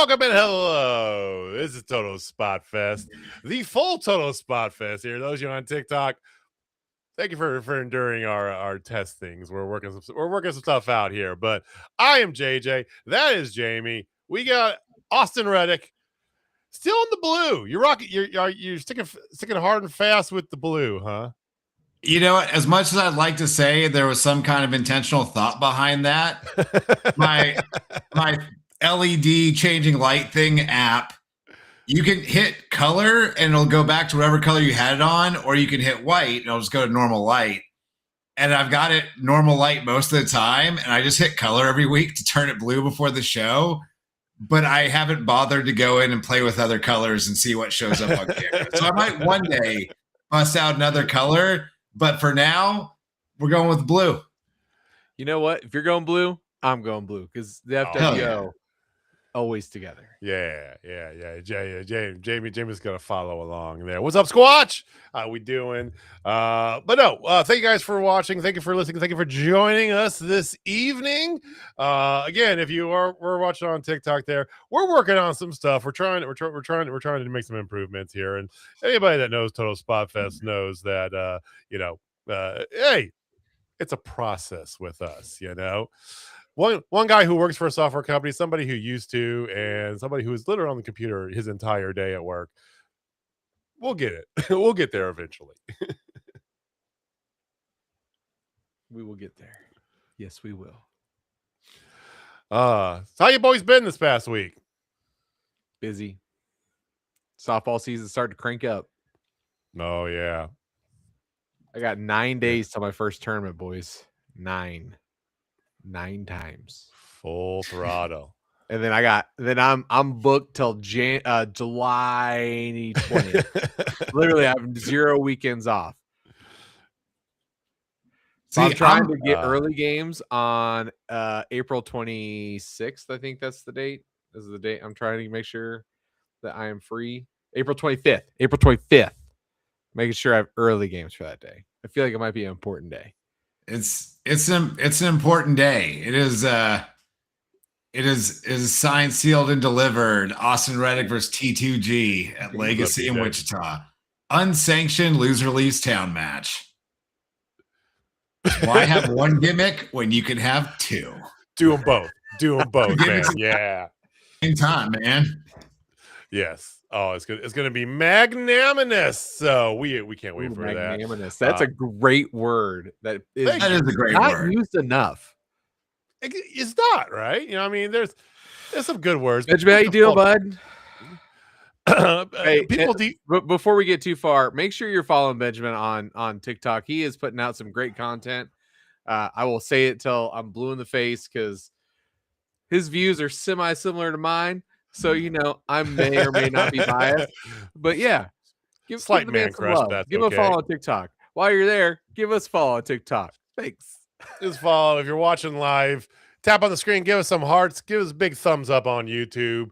Welcome and hello. This is Total Spotfest, the full Total Spotfest here. Those of you on TikTok, thank you for enduring our testings. We're working some stuff out here. But I am JJ. That is Jamie. We got Austin Reddick, still in the blue. You're rocking. You're sticking hard and fast with the blue, huh? You know, as much as I'd like to say there was some kind of intentional thought behind that, my LED changing light thing app, you can hit color and it'll go back to whatever color you had it on, or you can hit white and it'll just go to normal light. And I've got it normal light most of the time, and I just hit color every week to turn it blue before the show. But I haven't bothered to go in and play with other colors and see what shows up on camera. So I might one day bust out another color, but for now, we're going with blue. You know what? If you're going blue, I'm going blue because the FWO always together. Yeah. Jamie's gonna follow along there. What's up, Squatch? How we doing? But no, thank you guys for watching. Thank you for listening. Thank you for joining us this evening. Again, if we're watching on TikTok, we're working on some stuff. We're trying to make some improvements here. And anybody that knows Total Spotfest knows that hey, it's a process with us. You know. One guy who works for a software company, somebody who used to, and somebody who is literally on the computer his entire day at work. We'll get it. We'll get there eventually. We will get there. Yes, we will. So how you boys been this past week? Busy. Softball season started to crank up. Oh, yeah. I got 9 days till my first tournament, boys. 9 times. Full throttle. And then I'm booked till July 20th. Literally, I have 0 weekends off. So I'm trying to get early games on April 26th. I think that's the date. This is the date. I'm trying to make sure that I am free. April 25th. April 25th. Making sure I have early games for that day. I feel like it might be an important day. It's an important day. It is signed, sealed, and delivered. Austin Reddick versus T2G at Legacy in Wichita. Unsanctioned loser leaves town match. Why have one gimmick when you can have 2? Do them both. Man. Yeah. Same time, man. Yes. Oh, it's good. It's going to be magnanimous. So we can't wait for that. That's a great word. That is a great not word. Used enough. It's not, right? You know, I mean, there's some good words. How you doing, bud? Hey, before we get too far, make sure you're following Benjamin on TikTok. He is putting out some great content. I will say it till I'm blue in the face because his views are similar to mine. So, you know, I may or may not be biased, but yeah, give the man some love. Give him a follow on TikTok. While you're there, give us a follow on TikTok. Thanks. Just follow. If you're watching live, tap on the screen, give us some hearts, give us a big thumbs up on YouTube,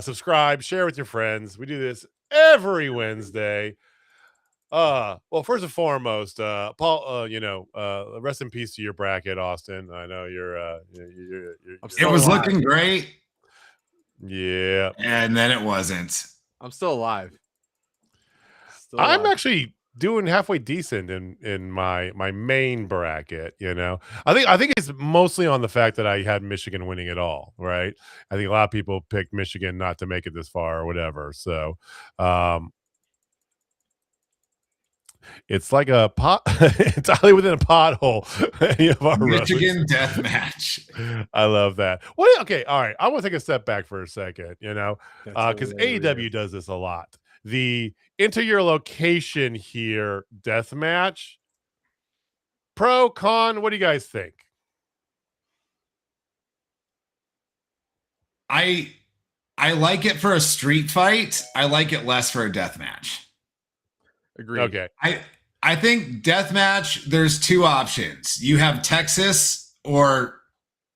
subscribe, share with your friends. We do this every Wednesday. Well, first and foremost, Paul, rest in peace to your bracket, Austin. I know it was looking great. Yeah. And then it wasn't. I'm still alive. I'm actually doing halfway decent in my main bracket, you know. I think it's mostly on the fact that I had Michigan winning it all, right? I think a lot of people picked Michigan not to make it this far or whatever. So it's like a pot entirely within a pothole. Michigan death match. I love that. What? Okay, all right. I want to take a step back for a second, you know, because AEW does this a lot. The enter your location here death match. Pro, con, what do you guys think? I like it for a street fight. I like it less for a death match. Agreed. Okay. I think deathmatch, there's 2 options. You have Texas or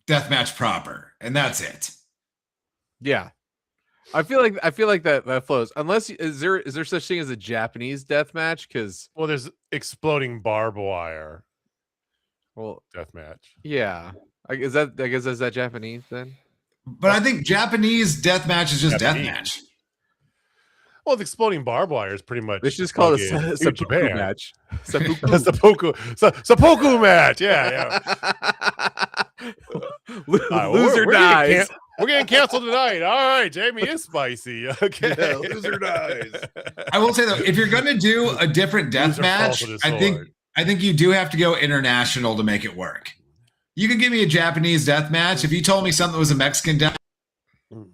deathmatch proper, and that's it. Yeah. I feel like that flows. Unless is there such thing as a Japanese deathmatch? Because there's exploding barbed wire. Well, deathmatch. Yeah. Is that Japanese then? But I think Japanese death match is just Japanese. death match. Well, the exploding barbed wire is pretty much. They should just call it a New seppuku Japan. match. Seppuku match. Yeah. Loser dies. We're getting canceled tonight. All right, Jamie is spicy. Okay, Yeah, loser dies. I will say though, if you're going to do a different death match, I think you do have to go international to make it work. You can give me a Japanese death match. If you told me something was a Mexican death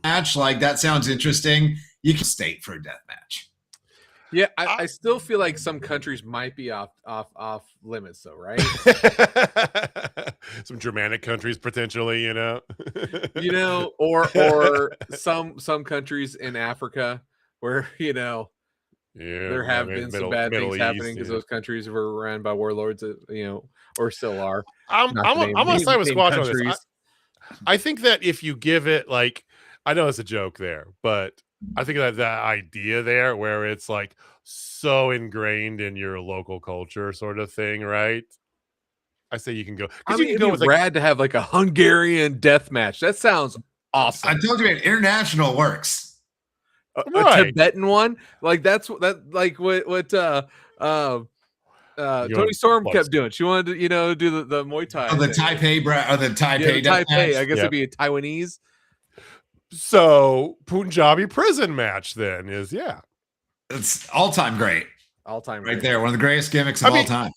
match, like that sounds interesting, you can state for a death match. Yeah, I still feel like some countries might be off limits, though, right? Some Germanic countries potentially, or some counters in Africa where there have been some bad things happening because those countries were run by warlords, or still are. I'm gonna side with Squatch on this. I think that if you give it, like, I know it's a joke there, but I think that idea there where it's like so ingrained in your local culture sort of thing, right? I say you can go. I mean, it'd be rad to have like a Hungarian death match. That sounds awesome. I told you, man, international works. A Tibetan one, like that's what Tony Storm kept doing. She wanted to, do the Muay Thai. The Taipei, or the Taipei. Yeah, Taipei. I guess it'd be a Taiwanese. So Punjabi prison match then is it's all time great. All time right there. One of the greatest gimmicks of all time.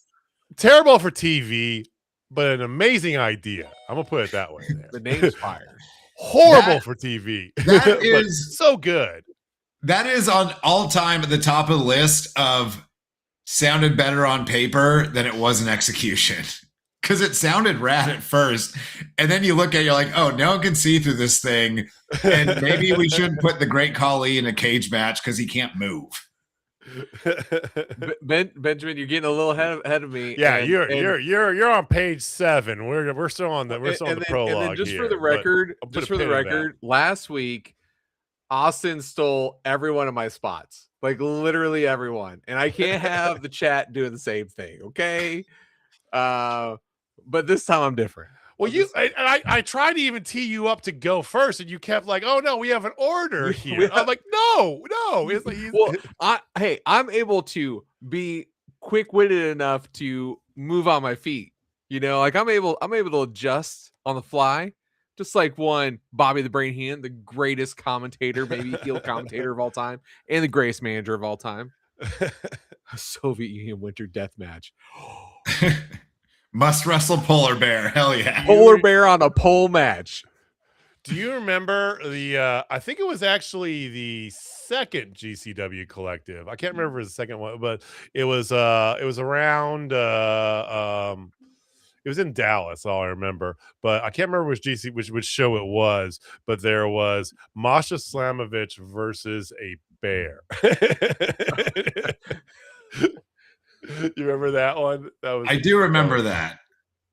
Terrible for TV, but an amazing idea. I'm gonna put it that way. The name's fire. Horrible for TV. That is so good. That is on all time at the top of the list of sounded better on paper than it was in execution. Because it sounded rad at first, and then you look at it, you're like, oh, no one can see through this thing, and maybe we shouldn't put the Great Khali in a cage match because he can't move. Benjamin, you're getting a little ahead of me. Yeah, you're on page 7. We're still on the prologue. And then just for the record, last week Austin stole every one of my spots, like literally everyone, and I can't have the chat doing the same thing. Okay. But this time I'm different. Well, I tried to even tee you up to go first, and you kept like, "Oh no, we have an order here." I'm like, "No." It's like, I'm able to be quick-witted enough to move on my feet. Like I'm able to adjust on the fly, just like one Bobby the Brain Heenan, the greatest commentator, maybe heel commentator of all time, and the greatest manager of all time. Soviet Union Winter Death Match. Must wrestle polar bear. Hell yeah. Polar bear on a pole match. Do you remember I think it was actually the second GCW collective. I can't remember the second one, but it was around it was in Dallas, all I remember. But I can't remember which show it was, but there was Masha Slamovich versus a bear. You remember that one? I do remember that.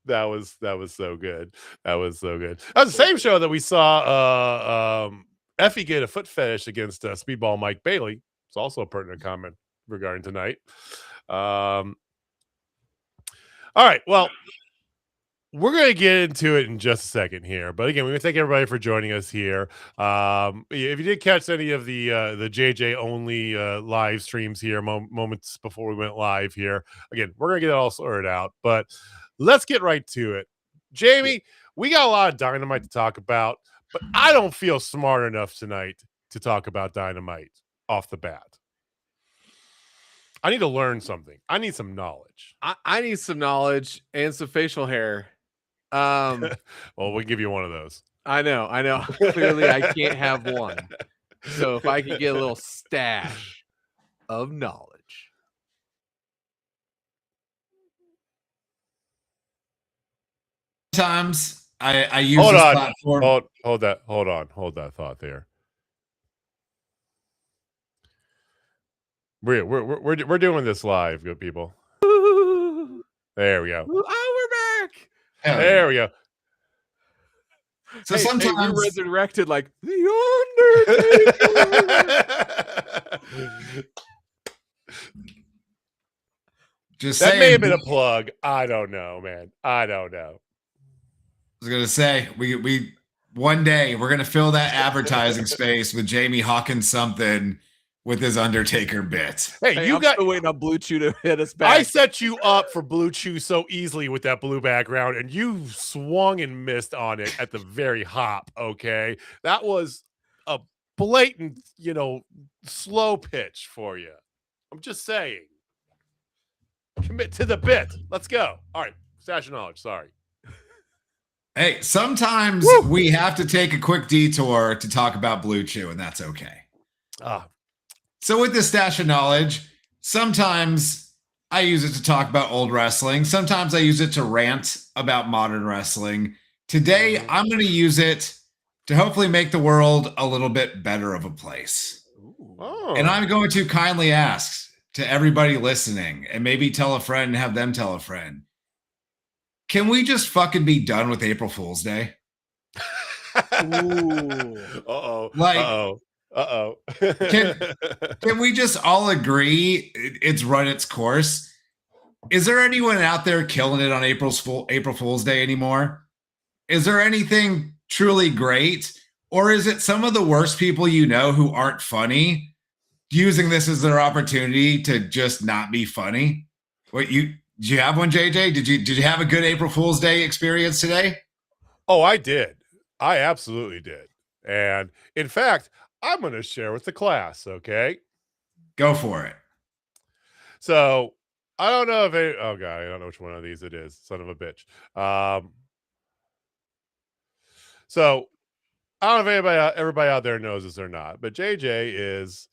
That was so good. That was so good. That was the same show that we saw Effie get a foot fetish against Speedball Mike Bailey. It's also a pertinent comment regarding tonight. All right, well, we're going to get into it in just a second here. But again, we want to thank everybody for joining us here. If you did catch any of the JJ only live streams here, moments before we went live here, again, we're going to get it all sorted out. But let's get right to it. Jamie, we got a lot of Dynamite to talk about, but I don't feel smart enough tonight to talk about Dynamite off the bat. I need to learn something. I need some knowledge. I need some knowledge and some facial hair. Well, we'll give you one of those. I know. Clearly, I can't have one. So if I could get a little stash of knowledge. Sometimes I use this platform. Hold that thought there. We're doing this live, good people. There we go. Oh, we're back. There we go. So sometimes we're resurrected like the Undertaker. Just that saying, may have been a plug. I don't know, man. I don't know. I was gonna say we One day we're gonna fill that advertising space with Jamie Hawkins something with his Undertaker bit. Hey, I'm still waiting on Blue Chew to hit us back. I set you up for Blue Chew so easily with that blue background, and you swung and missed on it at the very hop. Okay, that was a blatant, slow pitch for you. I'm just saying. Commit to the bit. Let's go. All right, stash of knowledge. Sorry. Hey, sometimes we have to take a quick detour to talk about Blue Chew, and that's okay. So with this stash of knowledge, sometimes I use it to talk about old wrestling. Sometimes I use it to rant about modern wrestling. Today, I'm going to use it to hopefully make the world a little bit better of a place. And I'm going to kindly ask to everybody listening, and maybe tell a friend and have them tell a friend, can we just fucking be done with April Fool's Day? Can we just all agree it's run its course? Is there anyone out there killing it on April Fool's Day anymore? Is there anything truly great? Or is it some of the worst people you know who aren't funny using this as their opportunity to just not be funny? Did you have one, JJ? Did you have a good April Fool's Day experience today? Oh, I did. I absolutely did. And in fact, I'm going to share with the class, okay? Go for it. So, I don't know if I don't know which one of these it is. Son of a bitch. So, I don't know if everybody out there knows this or not, but JJ is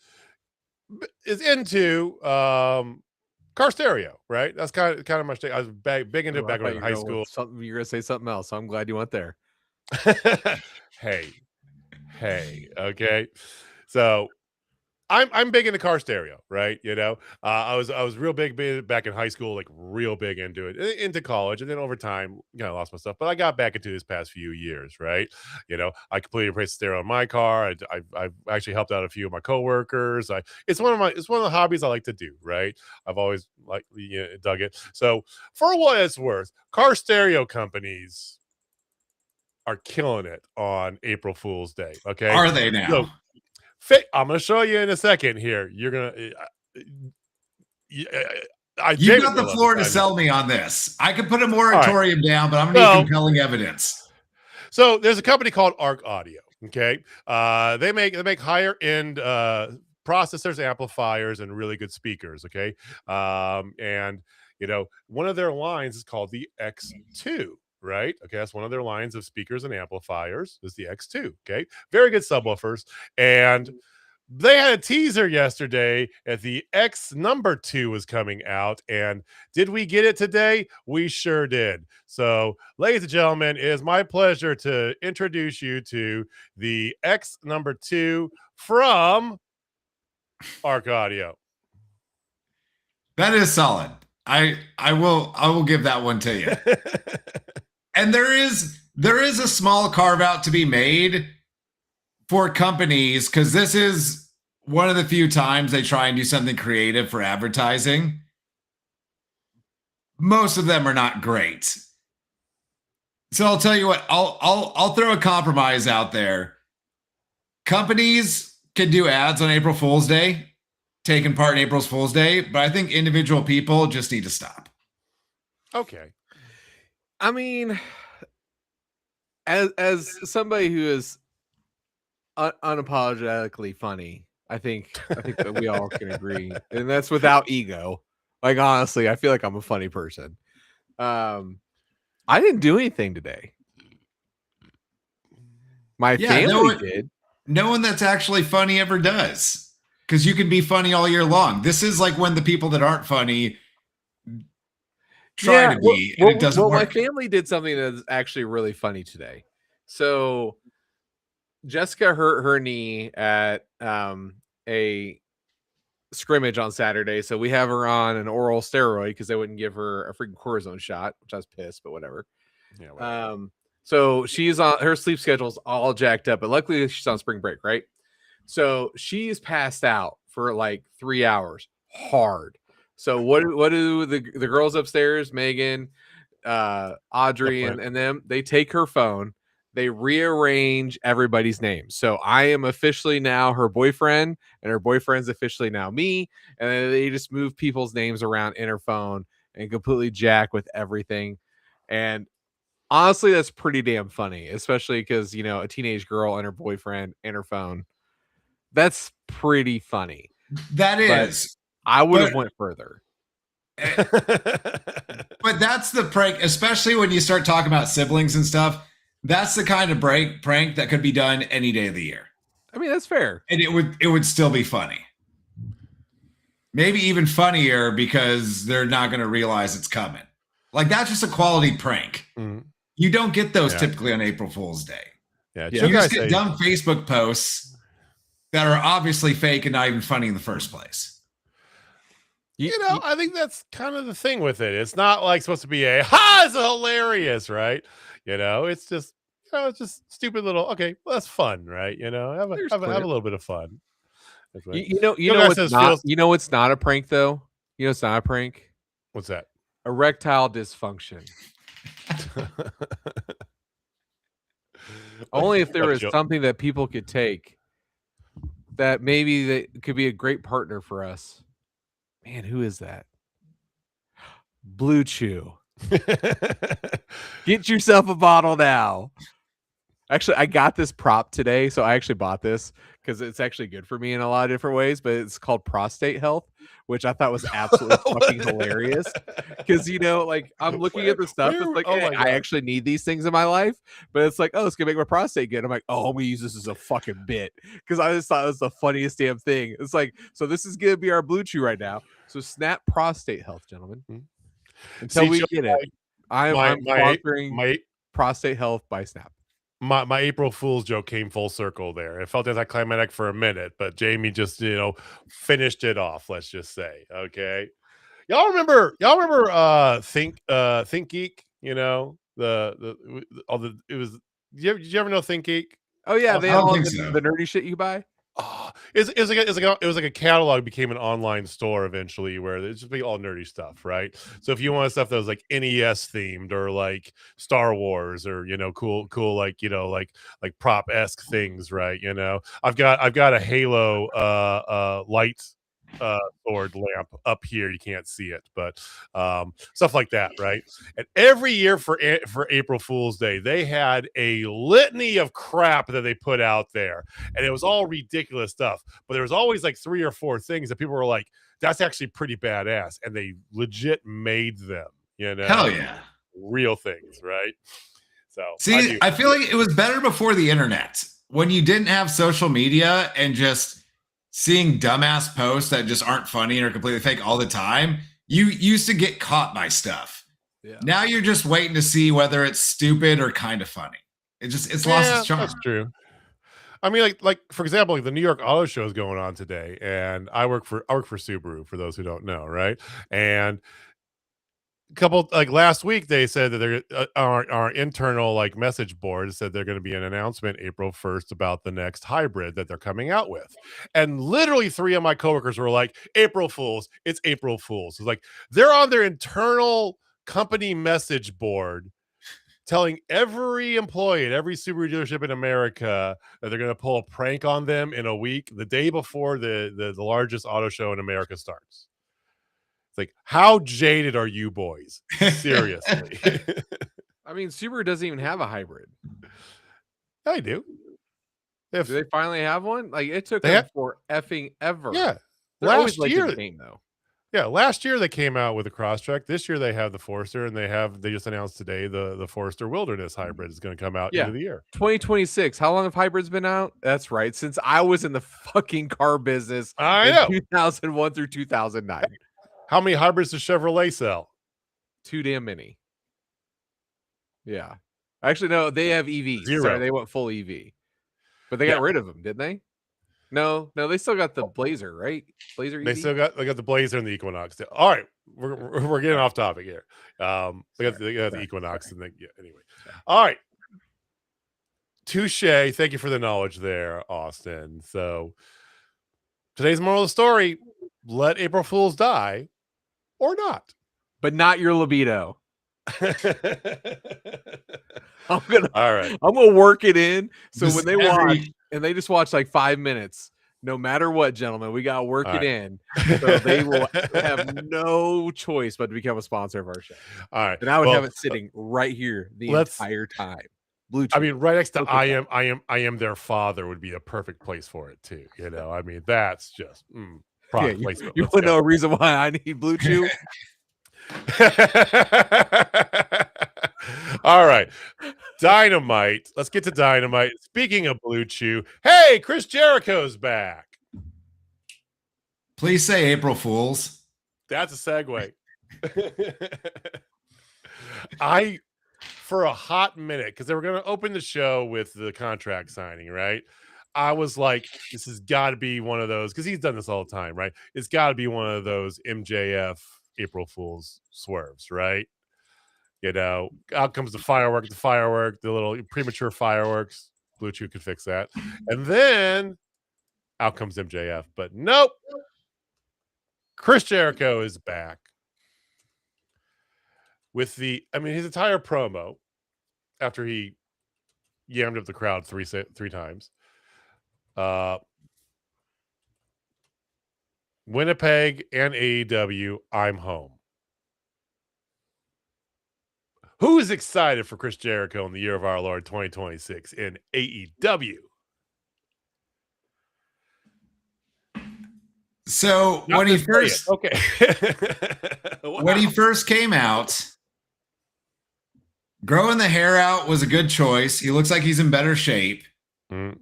into car stereo, right? That's kind of much. I was big into it back when I was in high school. You're gonna say something else, so I'm glad you went there. Hey, okay. So I'm big into car stereo, right? I was real big back in high school, like real big into it, into college, and then over time, I lost my stuff. But I got back into this past few years, right? I completely replaced the stereo in my car. I've actually helped out a few of my coworkers. It's one of the hobbies I like to do, right? I've always dug it. So for what it's worth, car stereo companies are killing it on April Fool's Day. Okay, are they now? So, I'm going to show you in a second here. You're going to... you got the floor to sell me on this. I could put a moratorium down, but I'm going to need compelling evidence. So there's a company called Arc Audio. Okay, they make higher end processors, amplifiers, and really good speakers. Okay, and one of their lines is called the X2. Right. Okay. That's one of their lines of speakers and amplifiers is the X2. Okay. Very good subwoofers. And they had a teaser yesterday at the X2 was coming out. And did we get it today? We sure did. So, ladies and gentlemen, it is my pleasure to introduce you to the X2 from Arc Audio. That is solid. I will give that one to you. And there is a small carve out to be made for companies, because this is one of the few times they try and do something creative for advertising. Most of them are not great. So I'll tell you what, I'll throw a compromise out there. Companies can do ads on April Fool's Day, taking part in April Fool's Day, but I think individual people just need to stop. Okay. I mean, as somebody who is unapologetically funny, I think that we all can agree, and that's without ego. Like, honestly, I feel like I'm a funny person. I didn't do anything today. My family did. No one that's actually funny ever does, because you can be funny all year long. This is like when the people that aren't funny try to be, and it doesn't work. My family did something that's actually really funny today. So Jessica hurt her knee at a scrimmage on Saturday, so we have her on an oral steroid because they wouldn't give her a freaking cortisone shot, which I was pissed, but whatever. Yeah, whatever. So she's on, her sleep schedule's all jacked up, but luckily she's on spring break, right? So she's passed out for like 3 hours hard. So what do the girls upstairs, Megan, Audrey, and them, they take her phone, they rearrange everybody's names. So I am officially now her boyfriend, and her boyfriend's officially now me. And then they just move people's names around in her phone and completely jack with everything. And honestly, that's pretty damn funny, especially because, you know, a teenage girl and her boyfriend and her phone. That's pretty funny. That But is. I would have went further. But that's the prank, especially when you start talking about siblings and stuff. That's the kind of prank that could be done any day of the year. I mean, that's fair. And it would still be funny. Maybe even funnier because they're not going to realize it's coming. Like, that's just a quality prank. Mm. You don't get those typically on April Fool's Day. Yeah, you just get dumb Facebook posts that are obviously fake and not even funny in the first place. You know, I think that's kind of the thing with it. It's not like supposed to be it's hilarious, right? You know, it's just, you know, it's just stupid little, okay, well, that's fun, right? You know, have a little bit of fun. You know what's not a prank though? You know it's not a prank? What's that? Erectile dysfunction. Only if there was something that people could take that maybe that could be a great partner for us. Man, who is that? Blue Chew. Get yourself a bottle now. Actually, I got this prop today, so I actually bought this because it's actually good for me in a lot of different ways, but it's called Prostate Health, which I thought was absolutely fucking hilarious. Because, you know, like, I'm looking at the stuff, it's like, hey, I actually need these things in my life, but it's like, oh, it's gonna make my prostate good. I'm like, oh, I'm gonna use this as a fucking bit because I just thought it was the funniest damn thing. It's like, so this is gonna be our Blue Chew right now. So Snap Prostate Health, gentlemen. Until we get it, I'm sponsoring Prostate Health by Snap. My April Fool's joke came full circle there. It felt anticlimactic for a minute, but Jamie just, you know, finished it off, let's just say. Okay. Y'all remember Think Geek, you know, did you ever know Think Geek? Oh yeah, they all the nerdy shit you buy. Oh, it was like a catalog became an online store eventually where it's just be all nerdy stuff, right? So if you want stuff that was like NES themed or like Star Wars or, you know, cool like, you know, like prop-esque things, right? You know, I've got a Halo light sword lamp up here. You can't see it, but stuff like that, right? And every year for April Fool's Day, they had a litany of crap that they put out there, and it was all ridiculous stuff. But there was always like 3 or 4 things that people were like, "That's actually pretty badass," and they legit made them. You know, hell yeah, real things, right? So see, I feel like it was better before the internet when you didn't have social media and just seeing dumbass posts that just aren't funny and are completely fake all the time. You used to get caught by stuff. Yeah. Now you're just waiting to see whether it's stupid or kind of funny. It's lost its charm. That's true. I mean, like for example, like the New York Auto Show is going on today, and I work for Subaru, for those who don't know, right? And couple like last week they said that they're our internal like message board said they're going to be an announcement April 1st about the next hybrid that they're coming out with, and literally 3 of my coworkers were like, April Fools, it's April Fools. It's like they're on their internal company message board telling every employee at every Subaru dealership in America that they're going to pull a prank on them in a week, the day before the largest auto show in America starts. Like, how jaded are you boys? Seriously. I mean, Subaru doesn't even have a hybrid. I do. Do they finally have one? Like, it took them for effing ever. Yeah. They're last year, the game, though. Yeah, last year they came out with a Crosstrek. This year they have the Forester, and they just announced today the Forester Wilderness hybrid is going to come out into the year. 2026. How long have hybrids been out? That's right. Since I was in the fucking car business I know. 2001 through 2009. How many hybrids does Chevrolet sell? Too damn many. Yeah. Actually, no, they have EVs. 0. Sorry, they went full EV. But they got rid of them, didn't they? No, they still got the Blazer, right? Blazer EV? They got the Blazer and the Equinox. All right. We're getting off topic here. They got the Equinox and anyway. All right. Touche. Thank you for the knowledge there, Austin. So today's moral of the story, let April Fools die or not. But not your libido. I'm gonna All right. I'm gonna work it in. So Just when they watch and they just watch like 5 minutes, no matter what, gentlemen, we gotta work All it right. in. So they will have no choice but to become a sponsor of our show. All right. And I would Well, have it sitting right here the let's- entire time. Blue I Chew. mean, right next to Look at I am their father would be a perfect place for it too. You know, I mean, that's just yeah, product you placement. want Let's to know a reason why I need Blue Chew? go. All right. Dynamite. Let's get to Dynamite. Speaking of Blue Chew, hey, Chris Jericho's back. Please say April Fools. That's a segue. For a hot minute, because they were going to open the show with the contract signing, right? I was like, this has got to be one of those, because he's done this all the time, right? It's got to be one of those MJF April Fool's swerves, right? You know, out comes the firework, the little premature fireworks. Blue Chew could fix that. And then out comes MJF. But nope. Chris Jericho is back. With his entire promo after he yammed up the crowd three times. Winnipeg and AEW, I'm home. Who is excited for Chris Jericho in the year of our Lord 2026 in AEW? So when he first when he first came out, growing the hair out was a good choice. He looks like he's in better shape.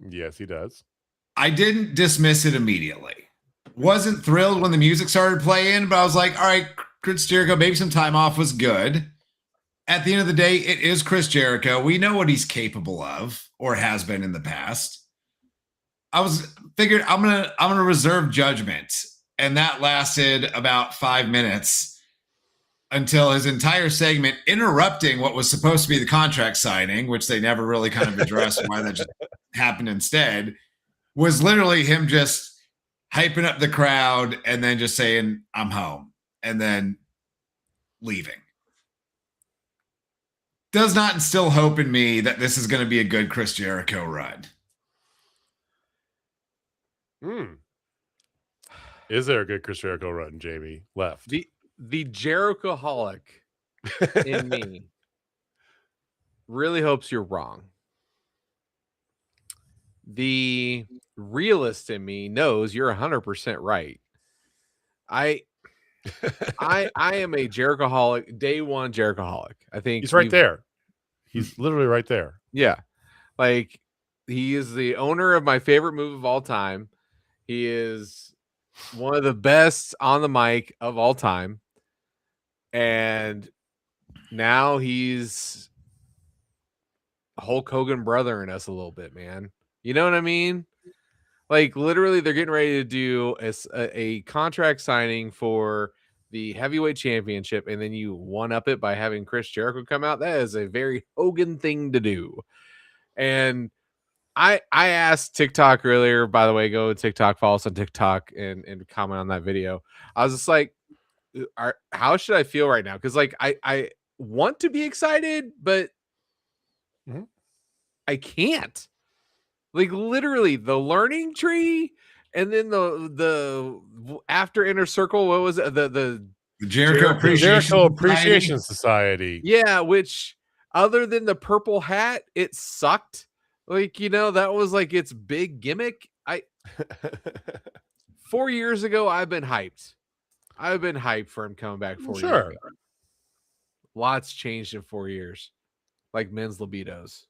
Yes, he does. I didn't dismiss it immediately. Wasn't thrilled when the music started playing, but I was like, all right, Chris Jericho, maybe some time off was good. At the end of the day, it is Chris Jericho. We know what he's capable of or has been in the past. I figured I'm gonna reserve judgment. And that lasted about 5 minutes until his entire segment, interrupting what was supposed to be the contract signing, which they never really kind of addressed why that just happened instead, was literally him just hyping up the crowd and then just saying, I'm home, and then leaving. Does not instill hope in me that this is going to be a good Chris Jericho run. Is there a good Chris Jericho run, Jamie? Left. The Jericho-holic in me really hopes you're wrong. The realist in me knows you're 100% right. I am a Jericho-holic, day one Jericho-holic. I think he's right there. He's literally right there. Yeah. Like, he is the owner of my favorite move of all time. He is one of the best on the mic of all time. And now he's Hulk Hogan brother in us a little bit, man. You know what I mean? Like, literally, they're getting ready to do a contract signing for the heavyweight championship, and then you one-up it by having Chris Jericho come out. That is a very Hogan thing to do. And I asked TikTok earlier, by the way, go to TikTok, follow us on TikTok and comment on that video. I was just like, how should I feel right now? Because like I want to be excited, but I can't. Like, literally, the learning tree, and then the after Inner Circle, what was it? The Jericho Appreciation Society. Yeah, which other than the purple hat, it sucked. Like, you know, that was like its big gimmick. 4 years ago, I've been hyped. I've been hyped for him coming back 4 years ago. Lots changed in 4 years, like men's libidos.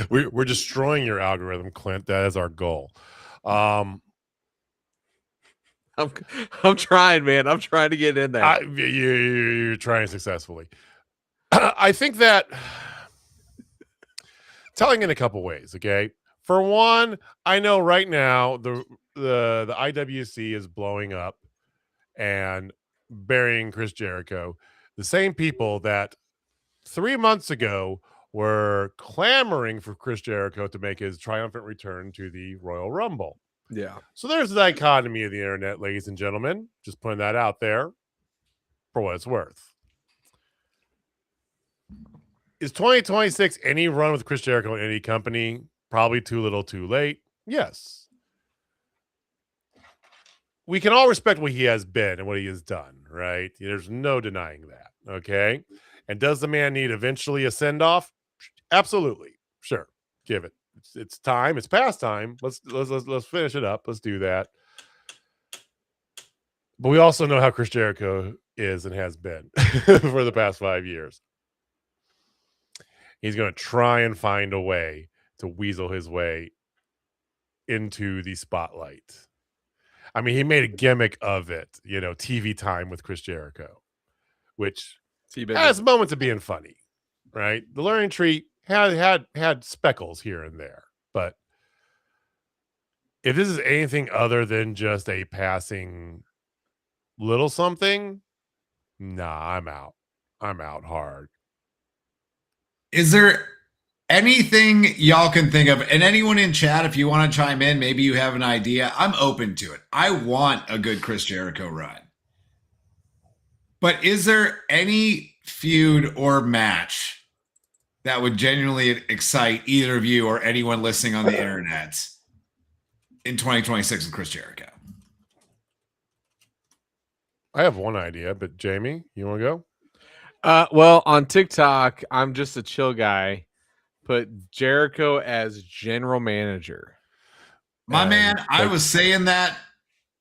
We're destroying your algorithm, Clint. That is our goal. I'm trying, man. I'm trying to get in there. You're trying successfully. I think that telling in a couple ways. Okay, for one, I know right now the IWC is blowing up and burying Chris Jericho. The same people that 3 months ago were clamoring for Chris Jericho to make his triumphant return to the Royal Rumble. Yeah. So there's the dichotomy of the internet, ladies and gentlemen. Just putting that out there. for what it's worth. Is 2026 any run with Chris Jericho in any company? Probably too little, too late. Yes. We can all respect what he has been and what he has done, right? There's no denying that. Okay. And does the man need eventually a send-off? Absolutely. Sure. Give it. It's time. It's past time. Let's finish it up. Let's do that. But we also know how Chris Jericho is and has been for the past 5 years. He's going to try and find a way to weasel his way into the spotlight. I mean, he made a gimmick of it, TV time with Chris Jericho, which has moments of being funny, right? The learning tree had speckles here and there, but if this is anything other than just a passing little something, nah, I'm out. I'm out hard. Is there anything y'all can think of? And anyone in chat, if you want to chime in, maybe you have an idea. I'm open to it. I want a good Chris Jericho run. But is there any feud or match that would genuinely excite either of you or anyone listening on the internet in 2026 with Chris Jericho? I have one idea, but Jamie, you want to go? Well, on TikTok, I'm just a chill guy. Put Jericho as general manager. My man, I was saying that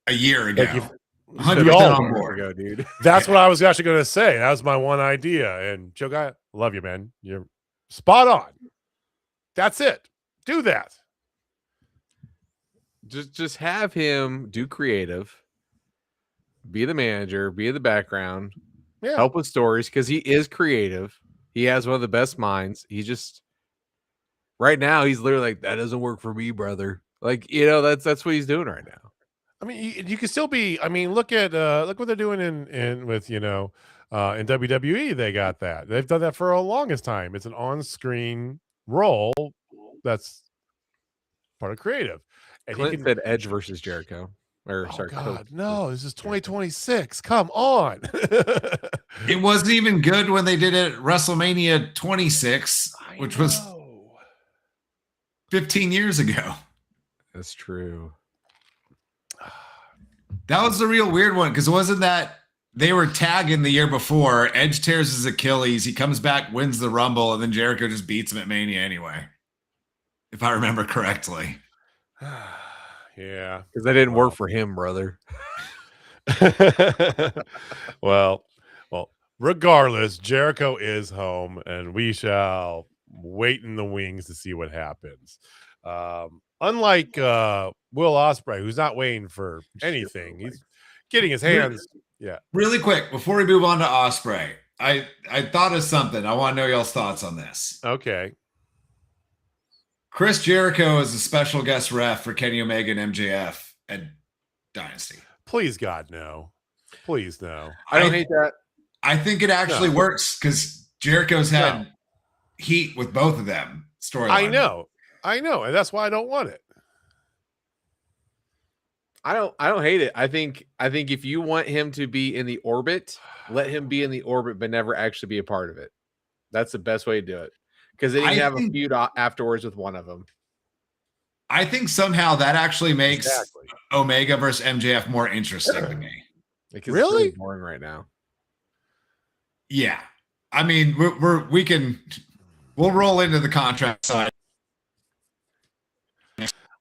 a year ago. 100% on board. Ago, dude. That's what I was actually going to say. That was my one idea. And Joe Guy, love you, man. You're spot on. That's it. Do that. Just have him do creative, be the manager, be in the background, help with stories, because he is creative. He has one of the best minds. He just right now he's literally like, that doesn't work for me, brother. Like, that's what he's doing right now. I mean, you can still be. I mean, look what they're doing in WWE. They got that. They've done that for a longest time. It's an on-screen role that's part of creative. And Clint said Edge versus Jericho. God, no, this is 2026. Come on. It wasn't even good when they did it at WrestleMania 26, which was 15 years ago. That's true. That was the real weird one, because wasn't that they were tagging the year before? Edge tears his Achilles, he comes back, wins the Rumble, and then Jericho just beats him at Mania anyway, if I remember correctly. Yeah, because that didn't work for him, brother. well, regardless, Jericho is home, and we shall wait in the wings to see what happens. Unlike Will Ospreay, who's not waiting for anything, he's getting his hands. Really quick before we move on to Ospreay, I thought of something. I want to know y'all's thoughts on this. Okay. Chris Jericho is a special guest ref for Kenny Omega and MJF at Dynasty. Please, God, no. Please, no. I don't hate that. I think it actually works, because Jericho's had heat with both of them. Storyline. I know, and that's why I don't want it. I don't hate it. I think if you want him to be in the orbit, let him be in the orbit, but never actually be a part of it. That's the best way to do it. Because then you have a feud afterwards with one of them. I think somehow that actually makes Omega versus MJF more interesting to me. Because it's really boring right now. Yeah, I mean, we'll roll into the contract side.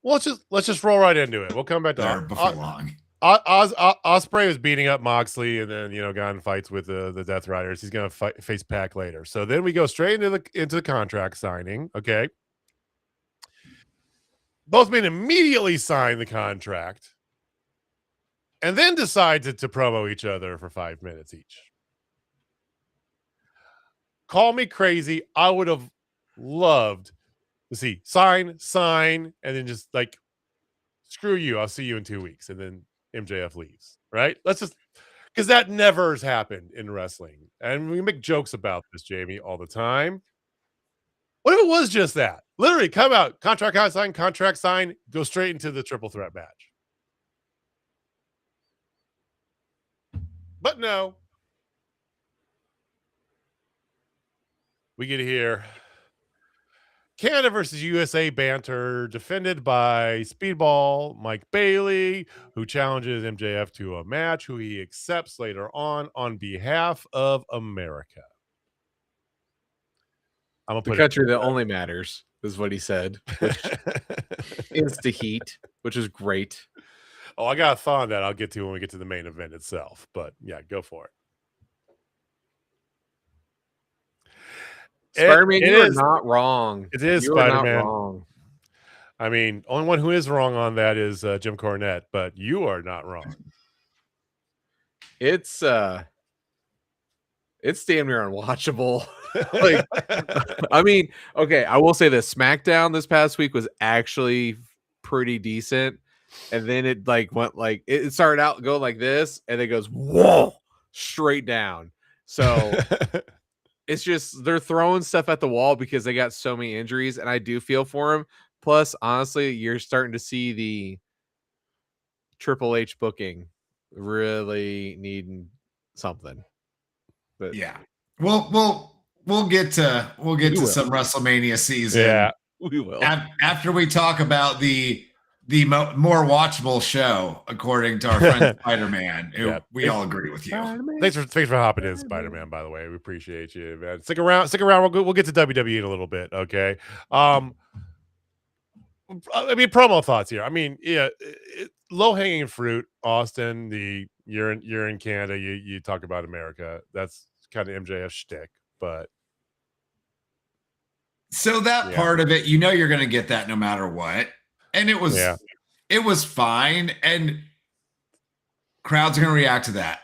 Well, let's just roll right into it. We'll come back to before long. Ospreay was beating up Moxley, and then got in fights with the Death Riders. He's going to face Pac later. So then we go straight into the contract signing. Okay, both men immediately sign the contract, and then decide to promo each other for 5 minutes each. Call me crazy. I would have loved to see sign, and then just like, screw you. I'll see you in 2 weeks, and then MJF leaves, right? Let's just, because that never has happened in wrestling. And we make jokes about this, Jamie, all the time. What if it was just that? Literally come out, contract sign, go straight into the triple threat match. But no, we get here Canada versus USA banter, defended by Speedball Mike Bailey, who challenges MJF to a match, who he accepts later on behalf of America. I'm gonna The put country that only matters is what he said, which insta heat, which is great. Oh, I got a thought on that I'll get to when we get to the main event itself. But yeah, go for it. Spider-Man, you are not wrong. It is you are not Spider-Man. wrong. I mean, only one who is wrong on that is Jim Cornette, but you are not wrong. It's damn near unwatchable. Like, I mean, okay, I will say this: SmackDown this past week was actually pretty decent, and then it like went like it started out going like this, and it goes whoa straight down. So it's just they're throwing stuff at the wall because they got so many injuries, and I do feel for them. Plus, honestly, you're starting to see the Triple H booking really needing something. But yeah, we'll get to some WrestleMania season. Yeah, we will after we talk about the more watchable show, according to our friend Spider-Man, who we all agree with you. Thanks for hopping in, Spider-Man. By the way, we appreciate you, man. Stick around. We'll get to WWE in a little bit. Okay. I mean, promo thoughts here. I mean, yeah, low hanging fruit. Austin, you're in Canada. You talk about America. That's kind of MJF shtick, but so that part of it, you're going to get that no matter what, and it was fine, and crowds are going to react to that.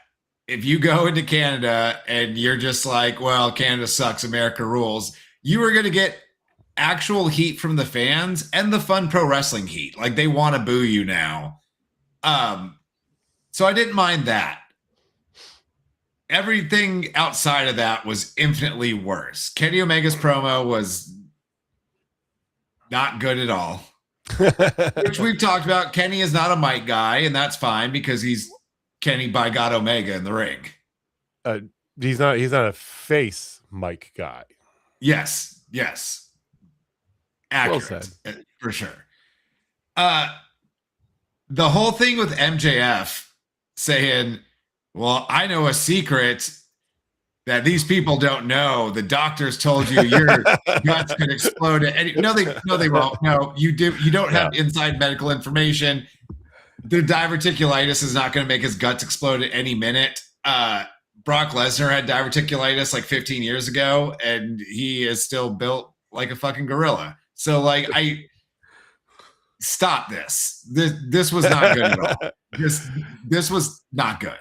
If you go into Canada and you're just like, well, Canada sucks, America rules, you are going to get actual heat from the fans and the fun pro wrestling heat. Like, they want to boo you now. So I didn't mind that. Everything outside of that was infinitely worse. Kenny Omega's promo was not good at all. Which we've talked about. Kenny is not a mic guy, and that's fine because he's Kenny by God Omega in the ring. He's not a face mic guy. Yes. Accurate. Well said. For sure. The whole thing with MJF saying, well, I know a secret that these people don't know. The doctors told you your guts could explode at any. No, they won't. No, you do. You don't have inside medical information. The diverticulitis is not going to make his guts explode at any minute. Brock Lesnar had diverticulitis like 15 years ago, and he is still built like a fucking gorilla. So, like, stop this. This was not good at all. This was not good.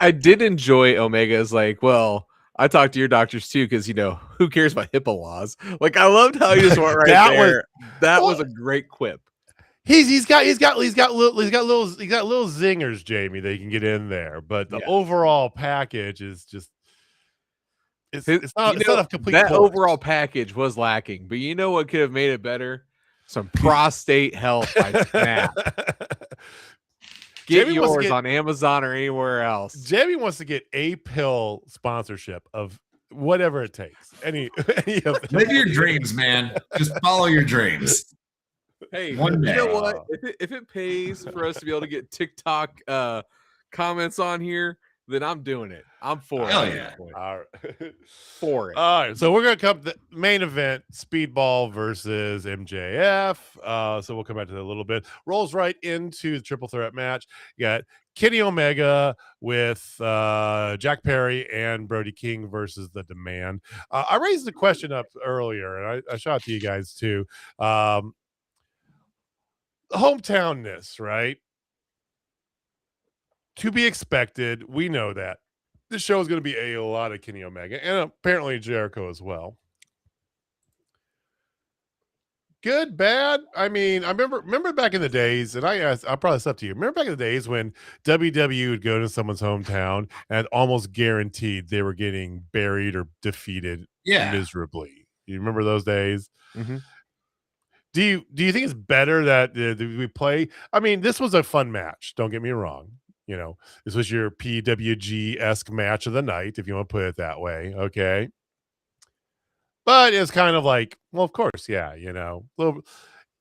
I did enjoy Omega's like, well, I talked to your doctors too, because who cares about HIPAA laws? Like, I loved how he just went right there. That was a great quip. He's got little zingers, Jamie, that he can get in there, but the overall package is just it's not a complete. That overall package was lacking, but you know what could have made it better? Some prostate health by Snap. Get yours on Amazon or anywhere else. Jamie wants to get a pill sponsorship of whatever it takes. Any of them. Live your dreams, man. Just follow your dreams. Hey, you know what? If it pays for us to be able to get TikTok comments on here, then I'm doing it. I'm for it. Hell yeah. All right. For it. All right. So we're going to come to the main event, Speedball versus MJF. So we'll come back to that a little bit. Rolls right into the triple threat match. You got Kenny Omega with Jack Perry and Brody King versus The Demand. I raised the question up earlier, and I shot to you guys too. Hometownness, right? To be expected. We know that. This show is going to be a lot of Kenny Omega and apparently Jericho as well. Good, bad. I mean, I remember back in the days, and I'll probably this up to you. Remember back in the days when WWE would go to someone's hometown and almost guaranteed they were getting buried or defeated miserably. You remember those days? Mm-hmm. Do you think it's better that we play? I mean, this was a fun match. Don't get me wrong. This was your PWG-esque match of the night, if you want to put it that way. Okay. But it's kind of like, well, of course, yeah,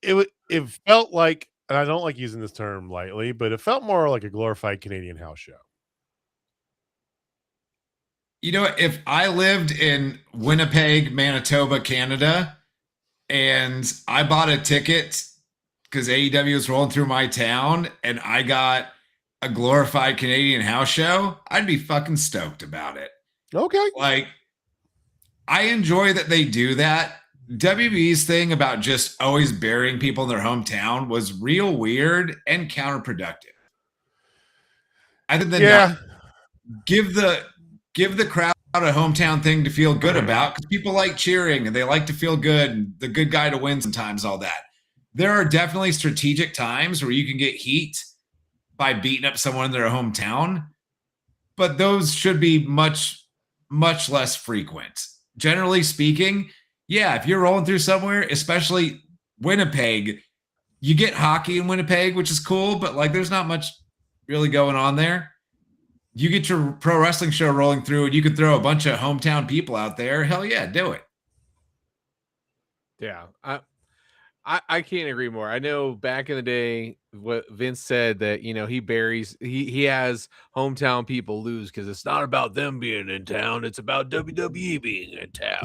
it felt like, and I don't like using this term lightly, but it felt more like a glorified Canadian house show. If I lived in Winnipeg, Manitoba, Canada, and I bought a ticket because AEW was rolling through my town and I got a glorified Canadian house show, I'd be fucking stoked about it. Okay. Like, I enjoy that they do that. WWE's thing about just always burying people in their hometown was real weird and counterproductive. I think that give the crowd a hometown thing to feel good about, because people like cheering and they like to feel good and the good guy to win sometimes, all that. There are definitely strategic times where you can get heat by beating up someone in their hometown, but those should be much, much less frequent. Generally speaking, yeah, if you're rolling through somewhere, especially Winnipeg, you get hockey in Winnipeg, which is cool, but like there's not much really going on there. You get your pro wrestling show rolling through and you can throw a bunch of hometown people out there. Hell yeah, do it. Yeah. I can't agree more. I know back in the day, what Vince said that, he has hometown people lose because it's not about them being in town. It's about WWE being in town.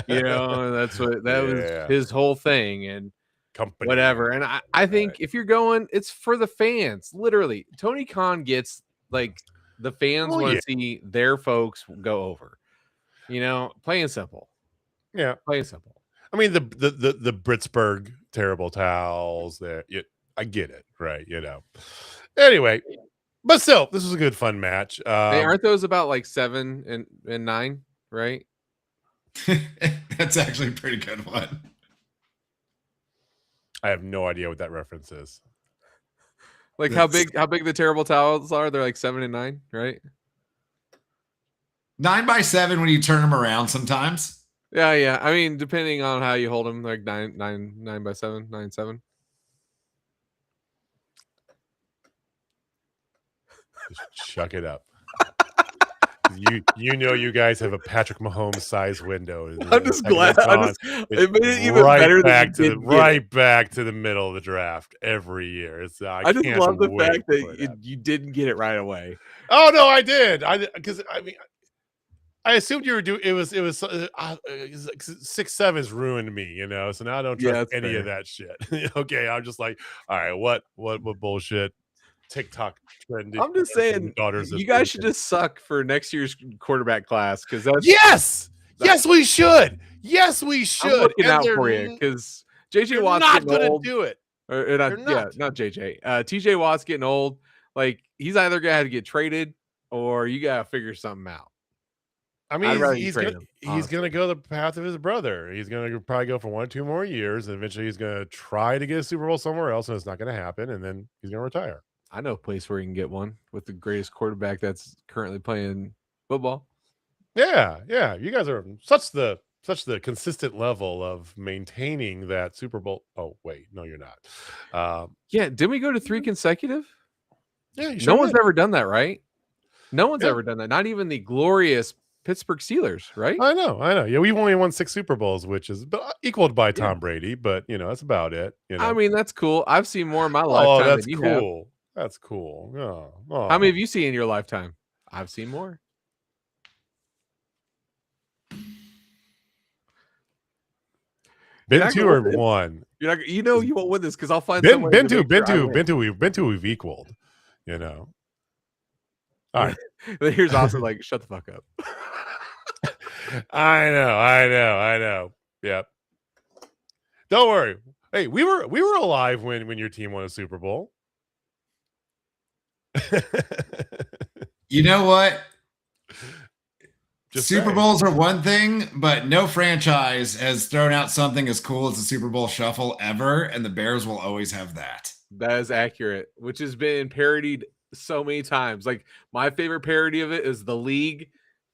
That's what was his whole thing and company, whatever. And I think if you're going, it's for the fans. Literally, Tony Khan gets like the fans want to see their folks go over. Plain and simple. Yeah, plain and simple. I mean, the Britsburg terrible towels there. I get it, right? Anyway, but still, this was a good fun match. Hey, aren't those about like 7 and 9, right? That's actually a pretty good one. I have no idea what that reference is. Like how big the terrible towels are? They're like 7 and 9, right? 9 by 7 when you turn them around sometimes. Yeah. I mean, depending on how you hold them, like 9 by 7, 9-7. Just chuck it up. You guys have a Patrick Mahomes size window. I'm just glad. It made it even better back to the middle of the draft every year. I just love the fact that you didn't get it right away. Oh no, I did. Because I assumed you were doing. It was 6'7" ruined me, So now I don't trust any of that shit. Okay, I'm just like, all right, what bullshit TikTok trend? I'm just saying, you guys should just suck for next year's quarterback class because that's yes, we should. Yes, we should. I'm looking out for you because JJ Watt's not going to do it. Not JJ. TJ Watt's getting old. Like he's either gonna have to get traded or you gotta figure something out. I mean, he's going to go the path of his brother. He's going to probably go for 1 or 2 more years, and eventually he's going to try to get a Super Bowl somewhere else, and it's not going to happen, and then he's going to retire. I know a place where you can get one with the greatest quarterback that's currently playing football. Yeah. You guys are such the consistent level of maintaining that Super Bowl. Oh, wait, no, you're not. Didn't we go to 3 consecutive? Yeah, no one's ever done that, right? No one's ever done that. Not even the glorious Pittsburgh Steelers, right? I know. Yeah, we've only won 6 Super Bowls, which is equaled by Tom Brady, but that's about it. I mean, that's cool. I've seen more in my lifetime. That's than you cool. Have. That's cool. Oh. How many have you seen in your lifetime? I've seen more. Been 2 or 1? You're not. You won't win this because I'll find. Been two. We've equaled. All right. Here's also like, shut the fuck up. I know. Yep. Don't worry. Hey, we were alive when your team won a Super Bowl. You know what? Super Bowls are one thing, but no franchise has thrown out something as cool as the Super Bowl shuffle ever, and the Bears will always have that. That is accurate, which has been parodied so many times. Like my favorite parody of it is the League,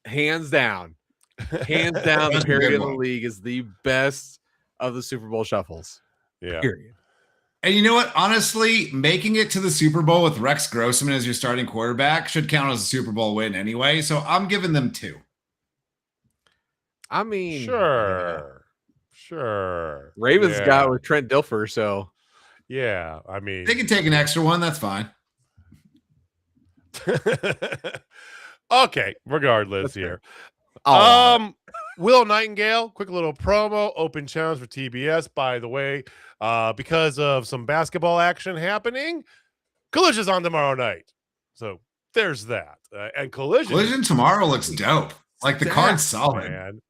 hands down. The parody of the League is the best of the Super Bowl shuffles. Yeah. Period. And you know what? Honestly, making it to the Super Bowl with Rex Grossman as your starting quarterback should count as a Super Bowl win anyway. So I'm giving them 2. I mean, Sure. Ravens Yeah. got with Trent Dilfer, so Yeah, I mean, They can take an extra one. That's fine. okay, regardless here. Oh, Will Nightingale, quick little promo, open challenge for TBS, by the way, because of some basketball action happening. Collision's on tomorrow night. So there's that. And Collision tomorrow looks dope. Like the card's solid. Man.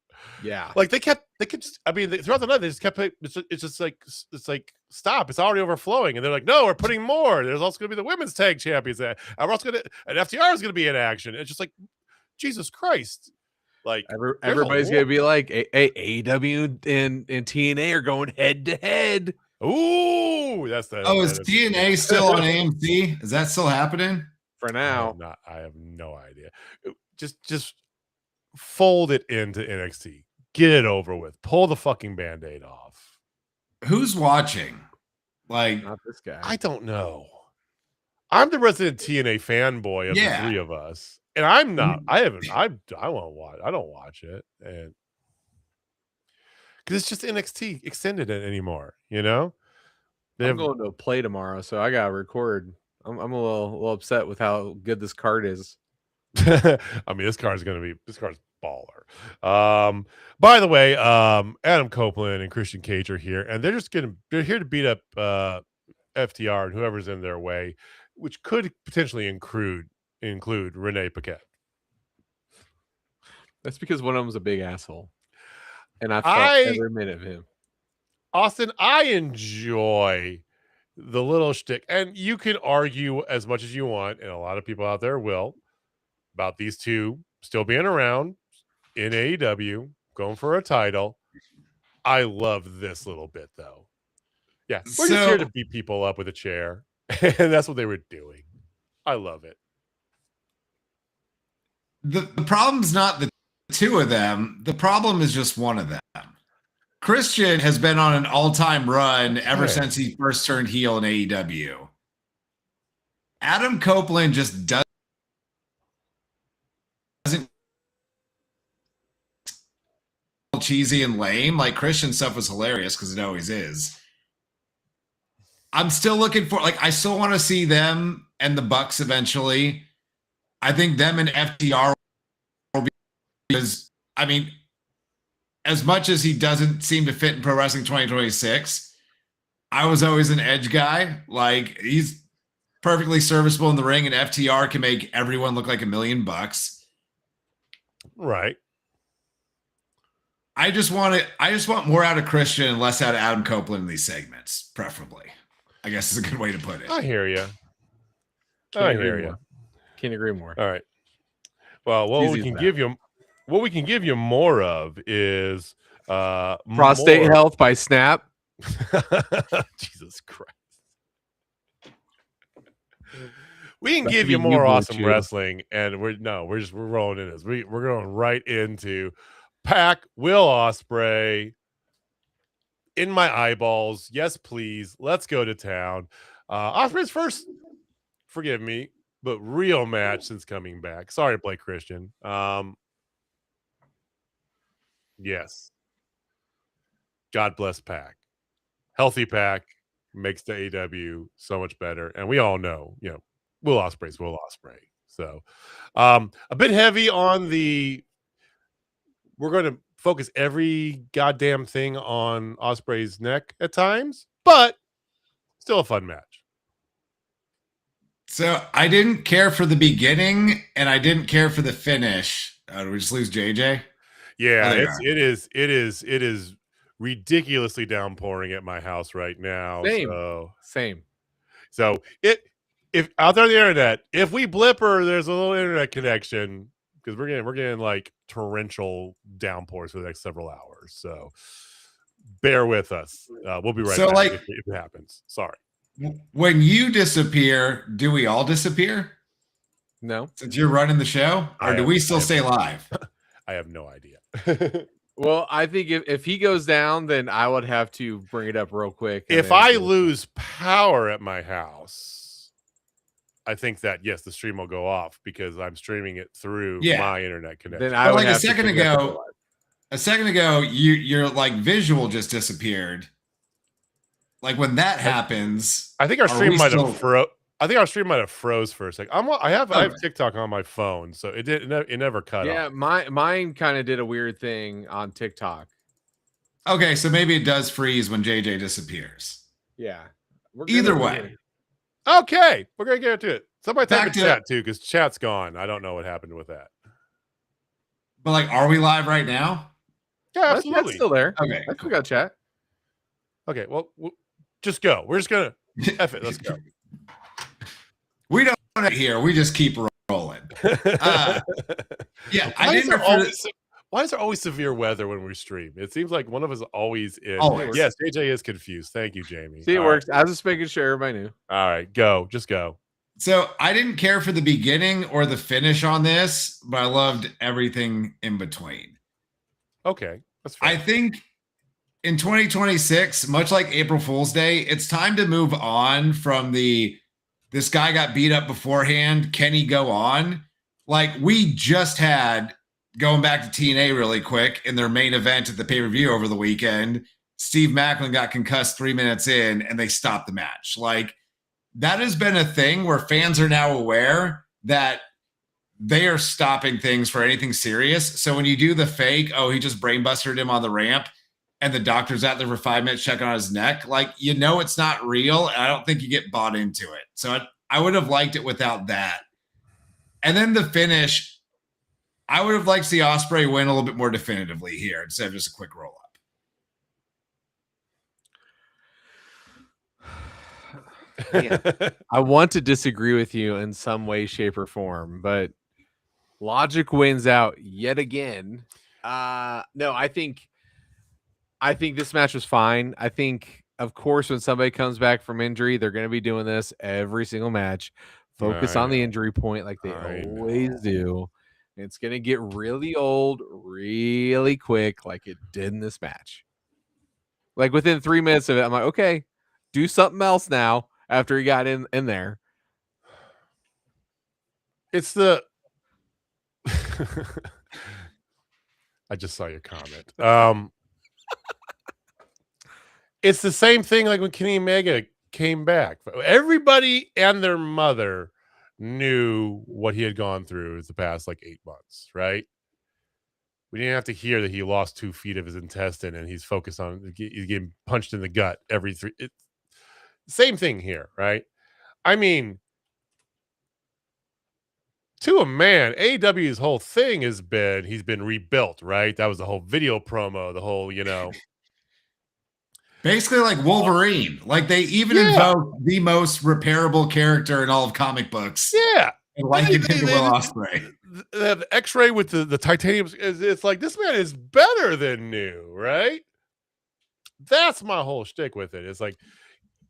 yeah. Like they kept just, I mean, throughout the night, they just kept, it's just like, it's like, stop, it's already overflowing. And they're like, no, we're putting more. There's also going to be the women's tag champions. And we're also going to, and FTR is going to be in action. It's just like, Jesus Christ. Like Everybody's going to be like, AEW and TNA are going head to head. Ooh, that's the. Oh, is TNA still on AMC? Is that still happening? For now. I have no idea. Just fold it into NXT. Get it over with. Pull the fucking Band-Aid off. Who's watching? Like, Not this guy. I don't know. I'm the resident TNA fanboy of the three of us. And I'm not. I won't watch. I don't watch it, and because it's just NXT extended it anymore. You know, I'm going to play tomorrow, so I gotta record. I'm a little upset with how good this card is. I mean, this card's baller. By the way, Adam Copeland and Christian Cage are here, and they're here to beat up FTR and whoever's in their way, which could potentially include Renee Paquette. That's because one of them's a big asshole, and I felt every minute of him. Austin, I enjoy the little shtick, and you can argue as much as you want, and a lot of people out there will, about these two still being around in AEW, going for a title. I love this little bit, though. Yeah, we're just here to beat people up with a chair, and that's what they were doing. I love it. The problem's not the two of them. The problem is just one of them. Christian has been on an all-time run ever since he first turned heel in AEW. Adam Copeland just doesn't cheesy and lame. Like Christian stuff was hilarious because it always is. I'm still looking for, like, I still want to see them and the Bucks eventually. I think them and FTR will be, because, I mean, as much as he doesn't seem to fit in Pro Wrestling 2026, I was always an Edge guy. Like, he's perfectly serviceable in the ring, and FTR can make everyone look like $1 million. Right. I just want more out of Christian and less out of Adam Copeland in these segments, preferably. I guess is a good way to put it. I hear you. Can't agree more. All right. Well, what we can give you more of is Prostate Health by Snap. Jesus Christ. We can give you more awesome wrestling, and we're rolling in this. We're going right into Pac-Will Ospreay. In my eyeballs, yes, please. Let's go to town. Ospreay's first, forgive me, but real match since coming back. Sorry to play Christian. Yes. God bless Pac. Healthy Pac makes the AEW so much better, and we all know, Will Ospreay's Will Ospreay. So, a bit heavy on the. We're going to focus every goddamn thing on Ospreay's neck at times, but still a fun match. So I didn't care for the beginning, and I didn't care for the finish. Did we just lose JJ? Yeah, it is ridiculously downpouring at my house right now. Same. So if out there on the internet, if we blip or there's a little internet connection, because we're getting like torrential downpours for the next several hours. So bear with us. We'll be right back if it happens. Sorry. When you disappear, do we all disappear? No. Since you're running the show? Or do we still stay live? I have no idea. Well, I think if he goes down, then I would have to bring it up real quick. If I lose power at my house, I think that, yes, the stream will go off because I'm streaming it through my internet connection. Then like a second ago, a second ago, your like visual just disappeared. Like when that happens, I think our are stream we might still- have I think our stream might have froze for a second. I have Okay. TikTok on my phone, so it never cut Yeah, off. mine kind of did a weird thing on TikTok. Okay, so maybe it does freeze when JJ disappears. Yeah. Either way. Okay, we're gonna get into it. Somebody type in Back to- chat too, because chat's gone. I don't know what happened with that. But like, are we live right now? Yeah, That's absolutely. still there. Okay, I still got chat. Okay, well, just go. We're just gonna F it. Let's go. We don't here. We just keep rolling. Yeah, why is there always severe weather when we stream? It seems like one of us always in. Always. Yes, JJ is confused. Thank you, Jamie. See, it All works. I was just making sure everybody knew. All right, go. Just go. So I didn't care for the beginning or the finish on this, but I loved everything in between. Okay, that's fine. I think in 2026, much like April Fool's Day, it's time to move on from this guy got beat up beforehand. Can he go on? Like we just had, going back to TNA really quick, in their main event at the pay-per-view over the weekend, Steve Macklin got concussed 3 minutes in and they stopped the match. Like that has been a thing where fans are now aware that they are stopping things for anything serious. So when you do the fake, oh, he just brainbusted him on the ramp and the doctor's out there for 5 minutes checking on his neck, like, you know, it's not real. And I don't think you get bought into it. So I would have liked it without that. And then the finish, I would have liked to see Ospreay win a little bit more definitively here instead of just a quick roll up. Yeah. I want to disagree with you in some way, shape, or form, but logic wins out yet again. No, I think this match was fine. I think, of course, when somebody comes back from injury, they're going to be doing this every single match. Focus on the injury point like they always do. It's going to get really old really quick like it did in this match. Like within 3 minutes of it, I'm like, okay, do something else now after he got in there. It's the I just saw your comment. It's the same thing like when Kenny Omega came back. Everybody and their mother knew what he had gone through the past like 8 months, right? We didn't have to hear that he lost 2 feet of his intestine and he's focused on he's getting punched in the gut every 3. Same thing here, right? I mean, to a man, AEW's whole thing has been he's been rebuilt, right? That was the whole video promo, the whole, you know. Basically like Wolverine. Like they even invoke the most repairable character in all of comic books. Yeah. And likened him to Will Ospreay. The X-ray with the titanium, it's like this man is better than new, right? That's my whole shtick with it. It's like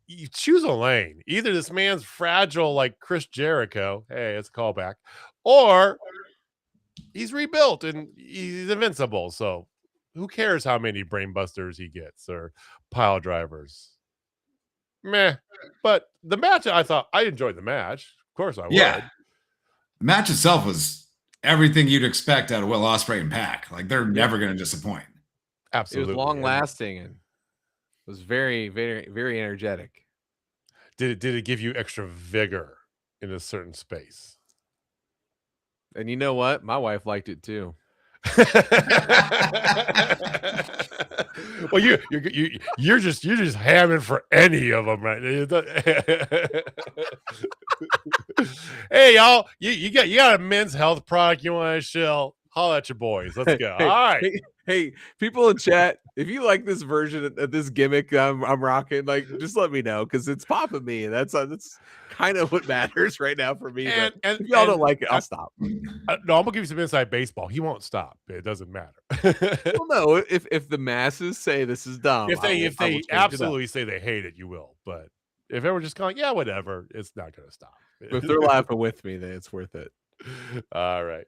you choose a lane. Either this man's fragile like Chris Jericho, hey, it's a callback, or he's rebuilt and he's invincible. So who cares how many brain busters he gets or pile drivers? Meh. But the match, I enjoyed the match. Of course I would. The match itself was everything you'd expect out of Will Ospreay and Pac. Like they're never going to disappoint. Absolutely. It was long lasting and it was very, very, very energetic. Did it give you extra vigor in a certain space? And you know what? My wife liked it too. Well, you're just hamming for any of them, right? Hey, y'all, you got a men's health product you want to shill? Holla at your boys. Let's go. All right. Hey, people in chat, if you like this version of this gimmick I'm rocking, like just let me know because it's popping me. That's kind of what matters right now for me. And if y'all don't like it, I'll stop. No, I'm gonna give you some inside baseball. He won't stop. It doesn't matter. Well, no, if the masses say this is dumb, if they absolutely say they hate it, you will. But if everyone's just going, yeah, whatever, it's not gonna stop. If they're laughing with me, then it's worth it. All right.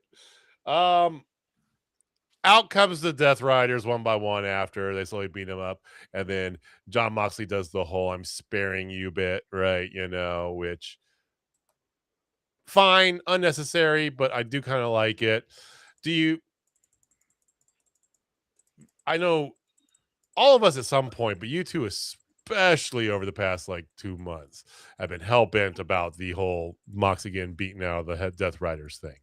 Out comes the Death Riders one by one after they slowly beat him up, and then Jon Moxley does the whole "I'm sparing you" bit, right? You know, which fine, unnecessary, but I do kind of like it. Do you? I know all of us at some point, but you two especially over the past like 2 months have been hell bent about the whole Mox again beating out of the head Death Riders thing.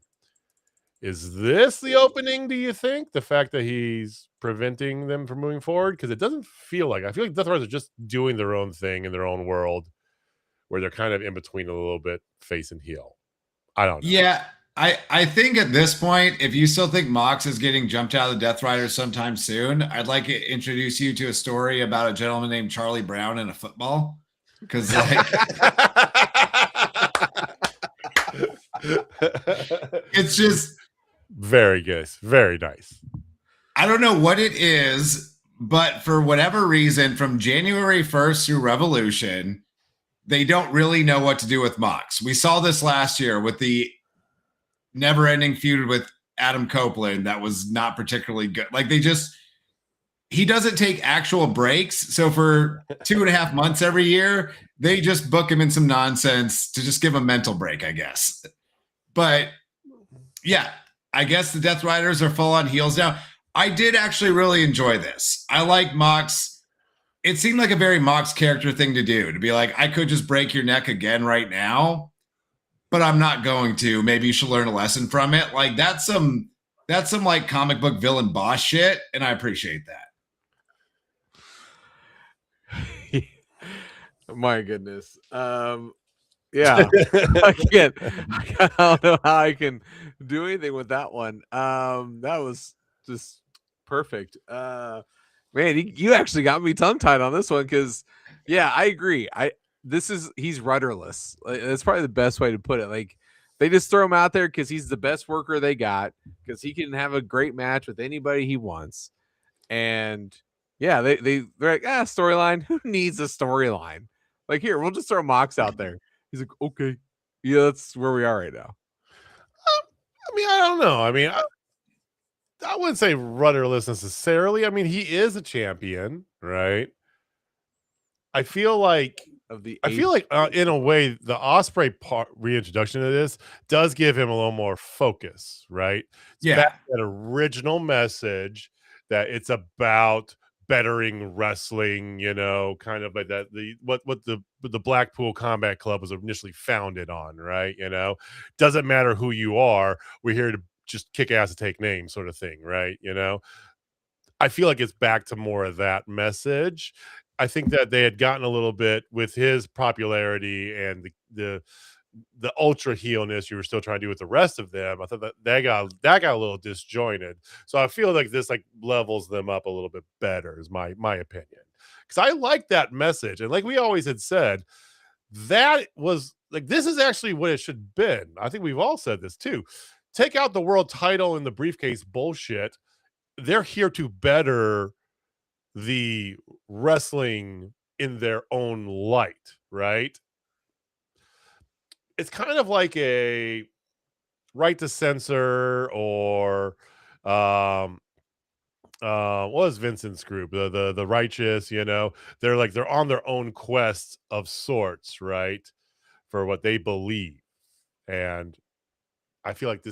Is this the opening, do you think? The fact that he's preventing them from moving forward? Because it doesn't feel like, I feel like Death Riders are just doing their own thing in their own world where they're kind of in between a little bit face and heel. I don't know. Yeah, I think at this point, if you still think Mox is getting jumped out of the Death Riders sometime soon, I'd like to introduce you to a story about a gentleman named Charlie Brown in a football. Because like it's just very good, very nice. I don't know what it is, but for whatever reason, from January 1st through Revolution, they don't really know what to do with Mox. We saw this last year with the never-ending feud with Adam Copeland that was not particularly good. Like he doesn't take actual breaks. So for 2.5 months every year, they just book him in some nonsense to just give him a mental break, I guess. But yeah, I guess the Death Riders are full on heels now. I did actually really enjoy this. I like Mox. It seemed like a very Mox character thing to do, to be like, I could just break your neck again right now, but I'm not going to. Maybe you should learn a lesson from it. Like that's some like comic book villain boss shit, and I appreciate that. My goodness. Yeah. Again, I don't know how I can do anything with that one. That was just perfect. Man, you actually got me tongue tied on this one because, yeah, I agree. He's rudderless. That's probably the best way to put it. Like they just throw him out there because he's the best worker they got because he can have a great match with anybody he wants. And yeah, they're like, storyline. Who needs a storyline? Like here, we'll just throw Mox out there. He's like, okay, yeah, that's where we are right now. I mean, I don't know. I mean, I wouldn't say rudderless necessarily. I mean, he is a champion, right? I feel like in a way the Ospreay reintroduction of this does give him a little more focus, right? It's back to that original message that it's about bettering wrestling, kind of like that what the Blackpool Combat Club was initially founded on, right? Doesn't matter who you are, we're here to just kick ass and take names, sort of thing, right? I feel like it's back to more of that message. I think that they had gotten a little bit with his popularity and the ultra heelness you were still trying to do with the rest of them. I thought that got a little disjointed. So I feel like this like levels them up a little bit better is my opinion. Because I like that message. And like we always had said, that was like, this is actually what it should have been. I think we've all said this too. Take out the world title and the briefcase bullshit. They're here to better the wrestling in their own light, right? It's kind of like a right to censor or what was Vincent's group, the righteous, they're on their own quest of sorts, right, for what they believe. And I feel like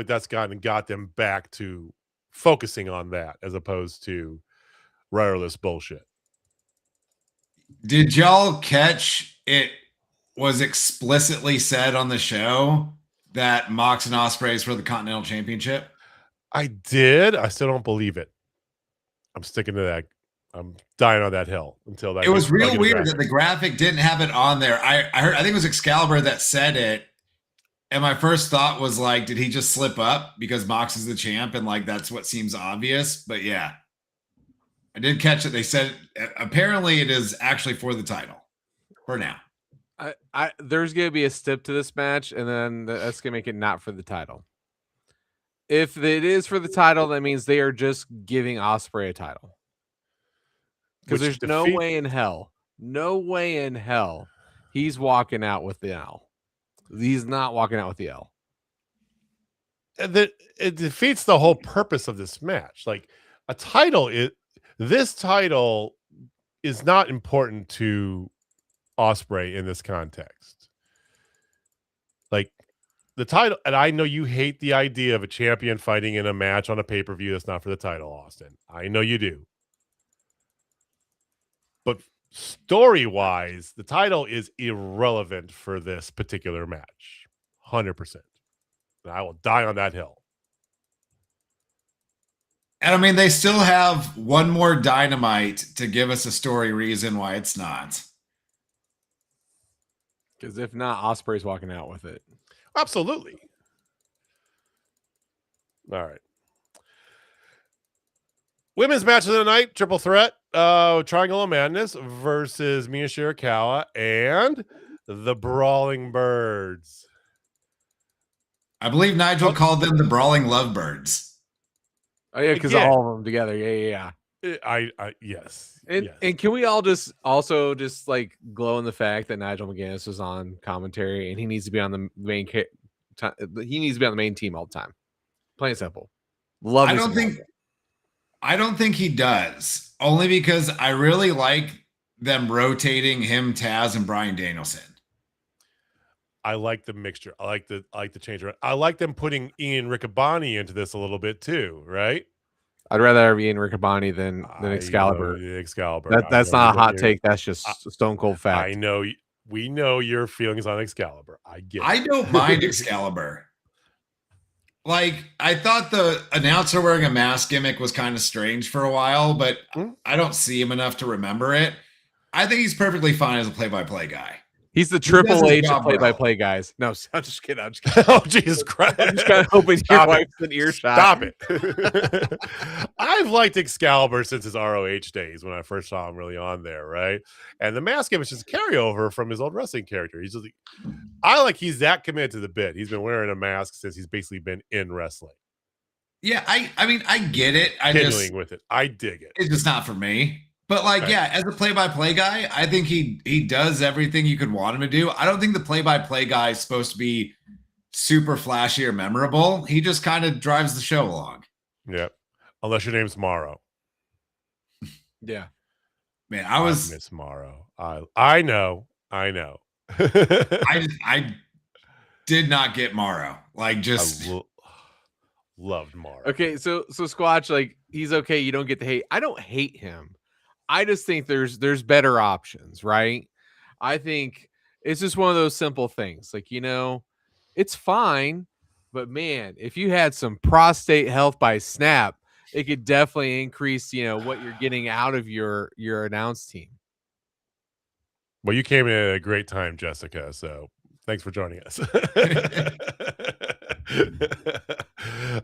that's got them back to focusing on that as opposed to rudderless bullshit. Did y'all catch it was explicitly said on the show that Mox and Ospreay is for the Continental Championship? I did. I still don't believe it. I'm sticking to that. I'm dying on that hill until that. It was real weird that the graphic didn't have it on there. I think it was Excalibur that said it. And my first thought was like, did he just slip up because Mox is the champ? And like, that's what seems obvious. But yeah, I did catch it. They said apparently it is actually for the title for now. There's going to be a step to this match, and then that's going to make it not for the title. If it is for the title, that means they are just giving Ospreay a title. Because there's no way in hell he's walking out with the L. He's not walking out with the L. It defeats the whole purpose of this match. Like this title is not important to Ospreay in this context. Like the title, and I know you hate the idea of a champion fighting in a match on a pay-per-view that's not for the title, Austin. I know you do. But story-wise, the title is irrelevant for this particular match. 100%. And I will die on that hill. And I mean, they still have one more Dynamite to give us a story reason why it's not. Because if not, Ospreay's walking out with it. Absolutely. All right. Women's match of the night, triple threat, Triangle of Madness versus Mina Shirakawa and the Brawling Birds. I believe Nigel called them the Brawling Lovebirds. Oh yeah, because all of them together. Yeah. Yes. And can we all just also just like glow in the fact that Nigel McGuinness was on commentary and he needs to be on the main he needs to be on the main team all the time. Plain and simple. I don't think he does. Only because I really like them rotating him, Taz, and Bryan Danielson. I like the mixture. I like the change around. I like them putting Ian Riccaboni into this a little bit too, right? I'd rather have Ian Riccaboni than Excalibur. Excalibur. That's not a hot take. That's just stone cold fact. I know. We know your feelings on Excalibur. I get it. I don't mind Excalibur. Like, I thought the announcer wearing a mask gimmick was kind of strange for a while, but I don't see him enough to remember it. I think he's perfectly fine as a play-by-play guy. He's the Triple H of play-by-play guys. No, I'm just kidding. Oh, Jesus Christ. I'm just kind of hoping your wife's an earshot. Stop it. I've liked Excalibur since his ROH days when I first saw him really on there, right? And the mask gimmick is just a carryover from his old wrestling character. He's that committed to the bit. He's been wearing a mask since he's basically been in wrestling. Yeah, I mean, I get it. I dig it. It's just not for me. But like, right. Yeah, as a play-by-play guy, I think he does everything you could want him to do. I don't think the play-by-play guy is supposed to be super flashy or memorable. He just kind of drives the show along. Yep. Unless your name's Morrow. Yeah. Man, I miss Morrow. I know. I did not get Morrow. Like, just loved Morrow. Okay, so Squatch, like, he's okay. You don't get the hate. I don't hate him. I just think there's better options, right? I think it's just one of those simple things. Like, it's fine, but man, if you had some prostate health by snap, it could definitely increase, what you're getting out of your announce team. Well, you came in at a great time, Jessica. So thanks for joining us.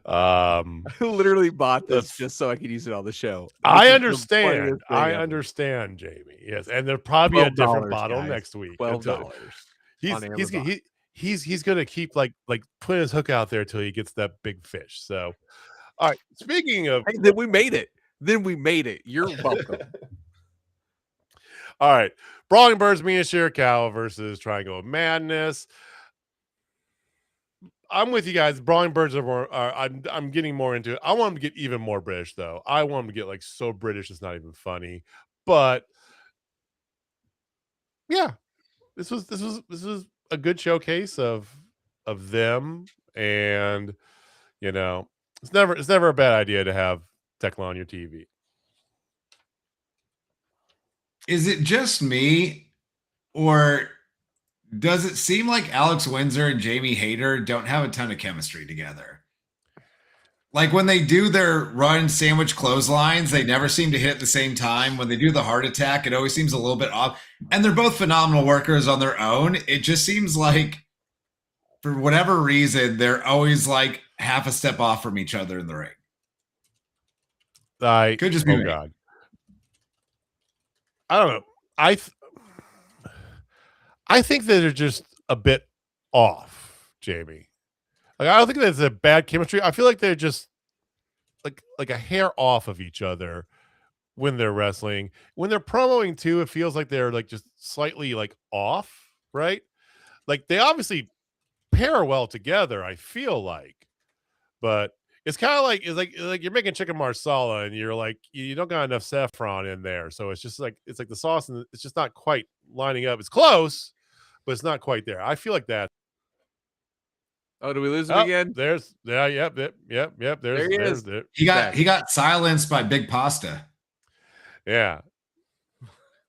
I literally bought this just so I could use it on the show. I understand, Jamie. Yes, and there'll probably be a different bottle next week. $12. He's gonna keep like putting his hook out there till he gets that big fish. So, all right. Speaking of, then we made it. You're welcome. All right, Brawling Birds, Mina Shirakawa versus Triangle of Madness. I'm with you guys. Brawling Birds are more. I'm getting more into it. I want them to get even more British, though. I want them to get like so British it's not even funny. But yeah, this was a good showcase of them, and it's never a bad idea to have Tekla on your TV. Is it just me, or does it seem like Alex Windsor and Jamie Hayter don't have a ton of chemistry together? Like when they do their run sandwich clotheslines, they never seem to hit at the same time. When they do the heart attack, it always seems a little bit off. And they're both phenomenal workers on their own. It just seems like, for whatever reason, they're always like half a step off from each other in the ring. Could just be me. God. I don't know. I think that they're just a bit off, Jamie. Like, I don't think that's a bad chemistry. I feel like they're just like a hair off of each other when they're wrestling. When they're promoing too, it feels like they're like just slightly like off, right? Like they obviously pair well together, I feel like. But it's kind of like it's like you're making chicken marsala and you're like you don't got enough saffron in there, so it's just like the sauce and it's just not quite lining up. It's close, but it's not quite there. I feel like that. Oh, do we lose him again? Yep. There he is. He got silenced by Big Pasta. Yeah.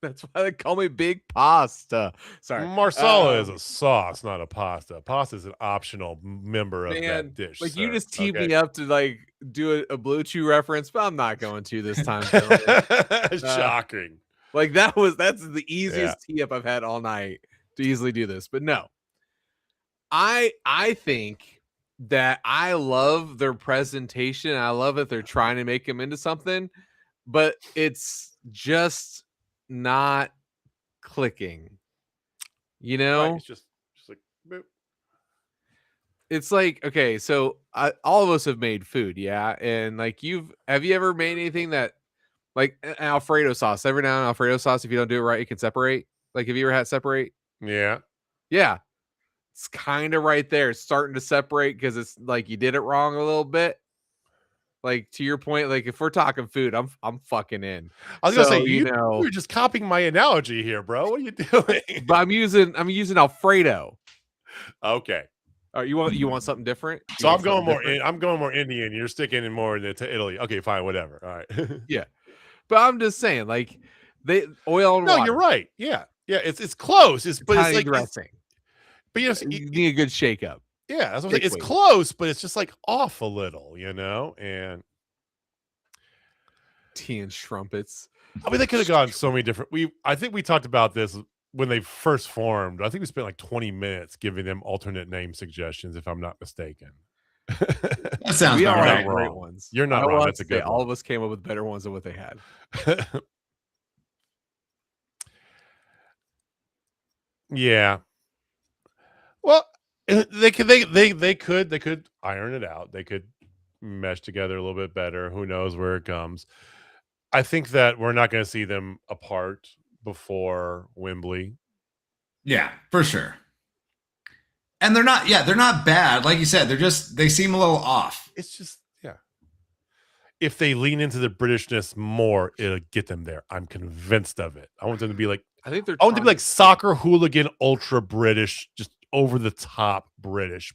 That's why they call me Big Pasta. Sorry. Marsala is a sauce, not a pasta. Pasta is an optional member of that dish. Like, sir. you just teed Okay? me up to like do a Blue Chew reference, but I'm not going to this time. Shocking. Like that's the easiest tee up I've had all night to easily do this. But no. I think that I love their presentation. I love that they're trying to make him into something, but it's just not clicking. You know? Right, it's just like boop. It's like, okay, so all of us have made food, yeah, and like have you ever made anything that like an Alfredo sauce? Every now and then Alfredo sauce, if you don't do it right, it can separate. Like, have you ever had separate? Yeah. It's kind of right there. It's starting to separate because it's like you did it wrong a little bit. Like, to your point, like if we're talking food, I'm fucking in. I was gonna say, you're just copying my analogy here, bro. What are you doing? But I'm using Alfredo. Okay. You want something different? So I'm going more Indian. You're sticking in more into Italy. Okay, fine, whatever. All right. Yeah. But I'm just saying, like, they oil and no, water. you're right. Yeah. It's close. But it's like dressing. But you need a good shake up. Yeah, that's what I'm saying. It's close, but it's just like off a little, and tea and strumpets. I mean, they could have gone so many different. I think we talked about this when they first formed. I think we spent like 20 minutes giving them alternate name suggestions, if I'm not mistaken. That sounds about right. Great ones. You're not wrong. That's a good one. All of us came up with better ones than what they had. Yeah. Well, they could iron it out. They could mesh together a little bit better. Who knows where it comes? I think that we're not going to see them apart before Wembley. Yeah, for sure. And they're not bad. Like you said, they seem a little off. It's just, if they lean into the Britishness more, it'll get them there. I'm convinced of it. I want them to be like, I want them to be like soccer hooligan, ultra British, just over the top British.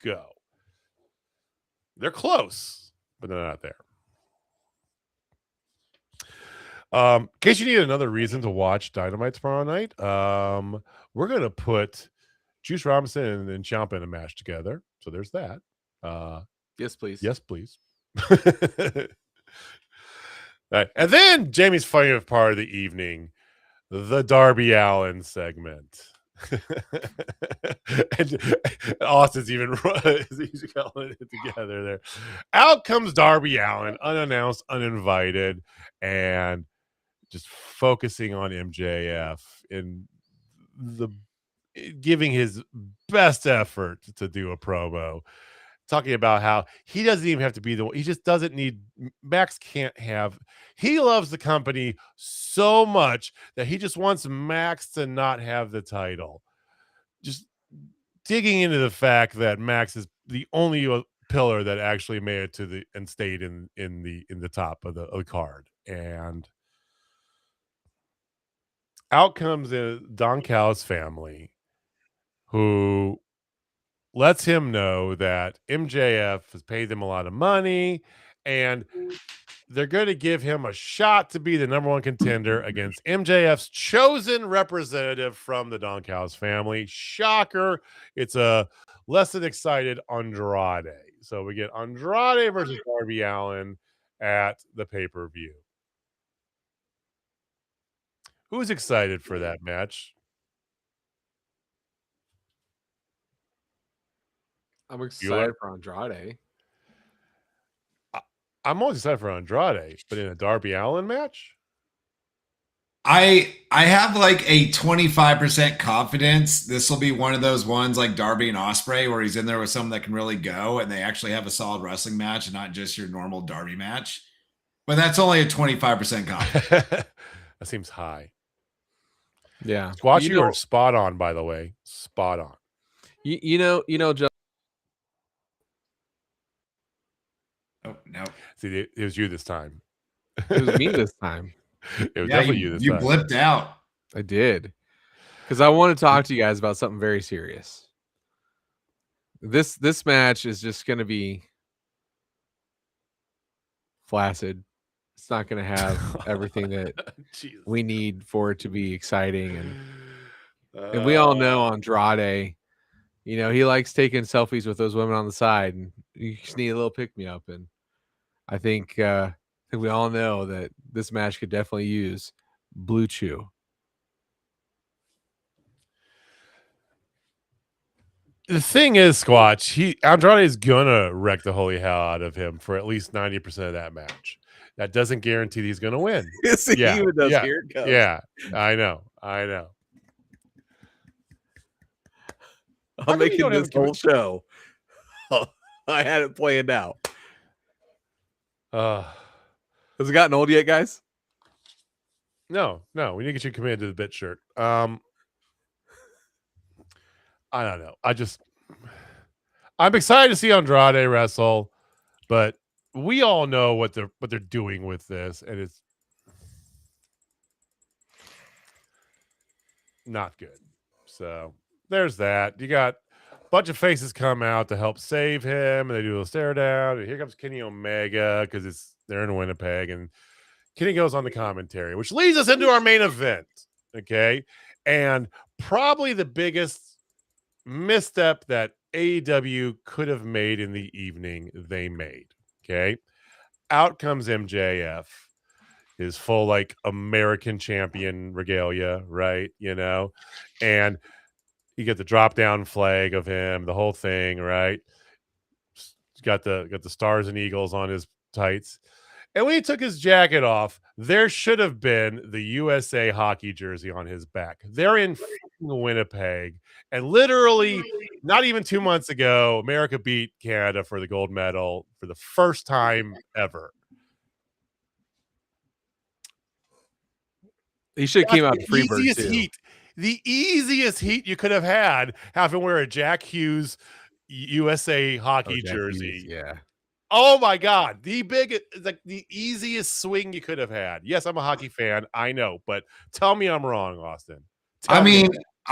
Go. They're close, but they're not there. In case you need another reason to watch Dynamite tomorrow night, we're gonna put Juice Robinson and Ciampa in a match together. So there's that. Yes, please. Yes, please. Right. And then Jamie's favorite part of the evening, the Darby Allin segment. And Austin's even he's calling it together there. Out comes Darby Allin, unannounced, uninvited, and just focusing on MJF in giving his best effort to do a promo, talking about how he doesn't even have to be the one. He just doesn't need Max. He loves the company so much that he just wants Max to not have the title. Just digging into the fact that Max is the only pillar that actually made it to and stayed in the top of the card. And out comes Don Callis' family, who lets him know that MJF has paid them a lot of money and they're going to give him a shot to be the number one contender against MJF's chosen representative from the Don Callis family. Shocker. It's a less than excited Andrade. So we get Andrade versus Darby Allin at the pay-per-view. Who's excited for that match? I'm excited for Andrade. I'm always excited for Andrade, but in a Darby Allin match? I have like a 25% confidence this will be one of those ones like Darby and Ospreay where he's in there with someone that can really go and they actually have a solid wrestling match and not just your normal Darby match. But that's only a 25% confidence. That seems high. Yeah. Squatch, you are spot on, by the way. Spot on. You know, Joe. Oh, no. See, it was you this time. It was me this time. It was definitely you this time. You blipped out. I did. Because I want to talk to you guys about something very serious. This match is just going to be flaccid. It's not going to have everything that we need for it to be exciting. And we all know Andrade, you know, he likes taking selfies with those women on the side, and you just need a little pick me up. And I think we all know that this match could definitely use Blue Chew. The thing is, Squatch, Andrade is gonna wreck the holy hell out of him for at least 90% of that match. That doesn't guarantee he's gonna win. Yes, he even does. Yeah, Here it goes. yeah, I know. I'm making this whole show. I had it planned out. Has it gotten old yet, guys? No. We need to get you committed to the bit shirt. I don't know. I'm excited to see Andrade wrestle, but we all know what they're doing with this, and it's not good. So there's that. You got a bunch of faces come out to help save him, and they do a stare down. And here comes Kenny Omega because they're in Winnipeg, and Kenny goes on the commentary, which leads us into our main event. Okay, and probably the biggest misstep that AEW could have made in the evening, they made. Okay, out comes MJF, his full like American champion regalia, right? You know, and you get the drop down flag of him, the whole thing, right? Got the stars and eagles on his tights. And when he took his jacket off, there should have been the USA hockey jersey on his back. They're in Winnipeg. And literally, not even 2 months ago, America beat Canada for the gold medal for the first time ever. He should have came out Freebird too. The easiest heat you could have had, having wear a Jack Hughes USA hockey jersey. Hughes, yeah. Oh my God. The easiest swing you could have had. Yes, I'm a hockey fan. I know, but tell me I'm wrong, Austin. I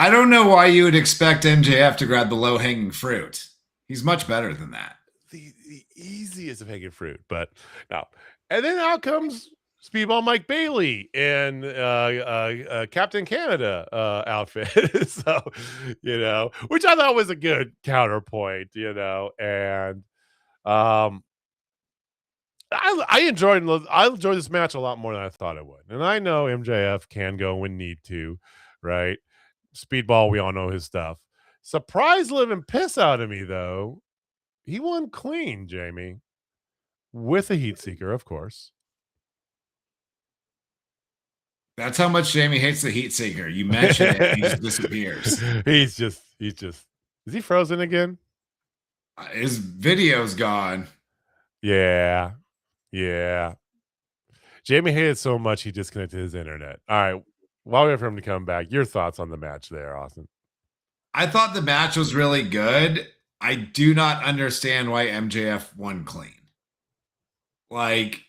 don't know why you would expect MJF to grab the low-hanging fruit. He's much better than that. The easiest of hanging fruit, but no. And then out comes Speedball Mike Bailey in Captain Canada outfit. So, you know, which I thought was a good counterpoint, you know, and I enjoyed this match a lot more than I thought it would. And I know MJF can go when need to, right? Speedball, we all know his stuff. Surprise living piss out of me, though. He won clean, Jamie. With a heat seeker, of course. That's how much Jamie hates the heat seeker. You mention it, he just disappears. He's just is he frozen again? His video's gone. Yeah. Jamie hated so much he disconnected his internet. All right. While we wait for him to come back, your thoughts on the match there, Austin? I thought the match was really good. I do not understand why MJF won clean. Like,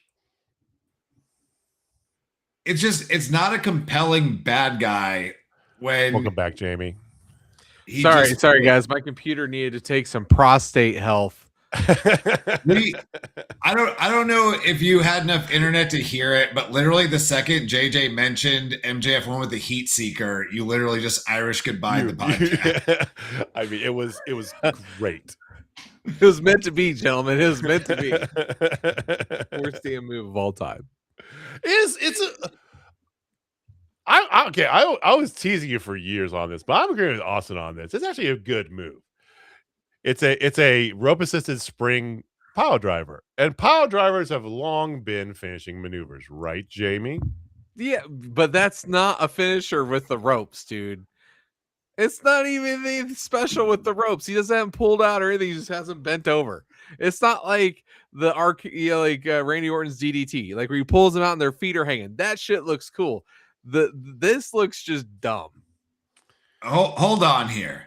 it's not a compelling bad guy when. Welcome back, Jamie. Sorry, guys. My computer needed to take some prostate health. I don't know if you had enough internet to hear it, but literally the second JJ mentioned MJF won with the heat seeker, you literally just Irish goodbye the podcast. I mean, it was great. It was meant to be, gentlemen. It was meant to be. Worst damn move of all time. I was teasing you for years on this, but I'm agreeing with Austin on this. It's actually a good move. It's a rope assisted spring pile driver, and pile drivers have long been finishing maneuvers, right, Jamie? Yeah, but that's not a finisher with the ropes, dude. It's not even anything special with the ropes. He doesn't have them pulled out or anything. He just has them bent over. It's not like Randy Orton's DDT, like where he pulls them out and their feet are hanging. That shit looks cool. This looks just dumb. Hold on here.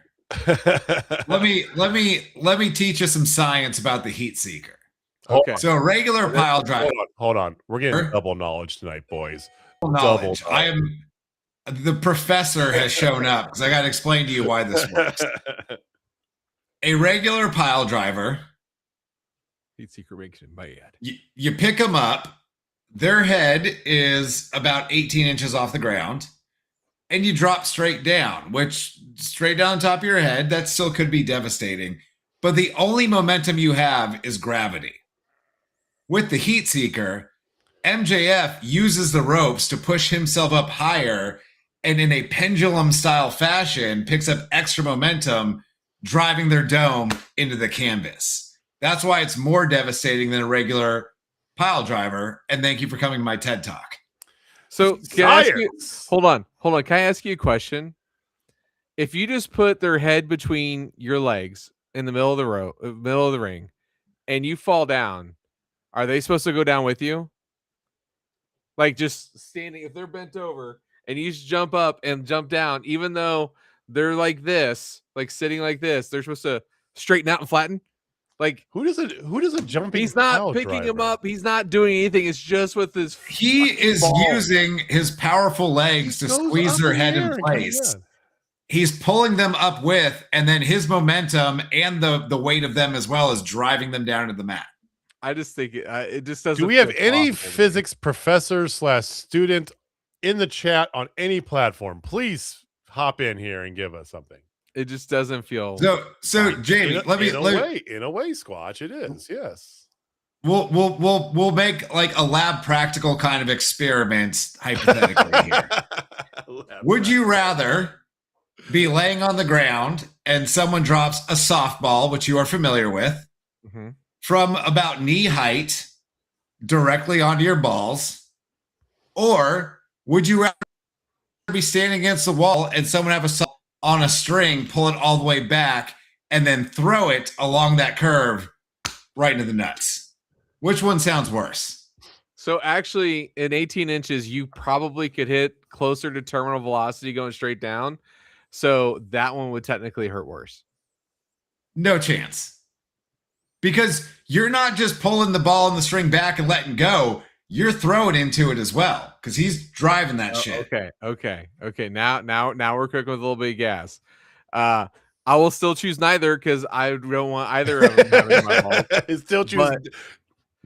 let me teach you some science about the heat seeker. Okay. So regular pile driver. Hold on. We're getting double knowledge tonight, boys. Knowledge. The professor has shown up because I got to explain to you why this works. a regular pile driver. Heat seeker makes him bad. You pick them up. Their head is about 18 inches off the ground, and you drop straight down, which straight down top of your head, that still could be devastating. But the only momentum you have is gravity. With the heat seeker, MJF uses the ropes to push himself up higher, and in a pendulum style fashion picks up extra momentum, driving their dome into the canvas. That's why it's more devastating than a regular pile driver. And thank you for coming to my TED Talk. So can I ask you, hold on. Can I ask you a question? If you just put their head between your legs in the middle of the ring, and you fall down, are they supposed to go down with you? Like just standing, if they're bent over and you just jump up and jump down, even though they're like this, like sitting like this, they're supposed to straighten out and flatten. Like who does a jumping? He's not picking him up. He's not doing anything. It's just with his. He is using his powerful legs to squeeze their head in place. He's pulling them up with, and then his momentum and the weight of them as well is driving them down to the mat. I just think it just doesn't. Do we have any physics professor / student in the chat on any platform? Please hop in here and give us something. It just doesn't feel so. Jamie, in a way, Squatch, it is. Yes, we'll make like a lab practical kind of experiment hypothetically here. Would you rather be laying on the ground and someone drops a softball, which you are familiar with, from about knee height directly onto your balls, or would you rather be standing against the wall and someone have a softball on a string, pull it all the way back, and then throw it along that curve right into the nuts? Which one sounds worse? So actually, in 18 inches, you probably could hit closer to terminal velocity going straight down. So that one would technically hurt worse. No chance. Because you're not just pulling the ball and the string back and letting go. You're throwing into it as well, because he's driving that shit. Okay. Now we're cooking with a little bit of gas. I will still choose neither because I don't want either of them having my balls. Still choose.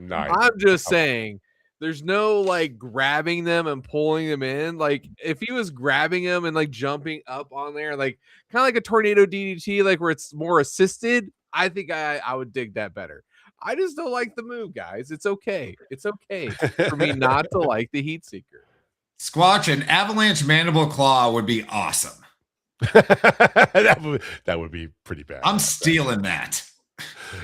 I'm just saying, there's no like grabbing them and pulling them in. Like if he was grabbing them and like jumping up on there, like kind of like a tornado DDT, like where it's more assisted, I think I would dig that better. I just don't like the move, guys. It's okay. It's okay for me not to like the heat seeker. Squatch, an avalanche mandible claw would be awesome. that would be pretty bad. I'm stealing that.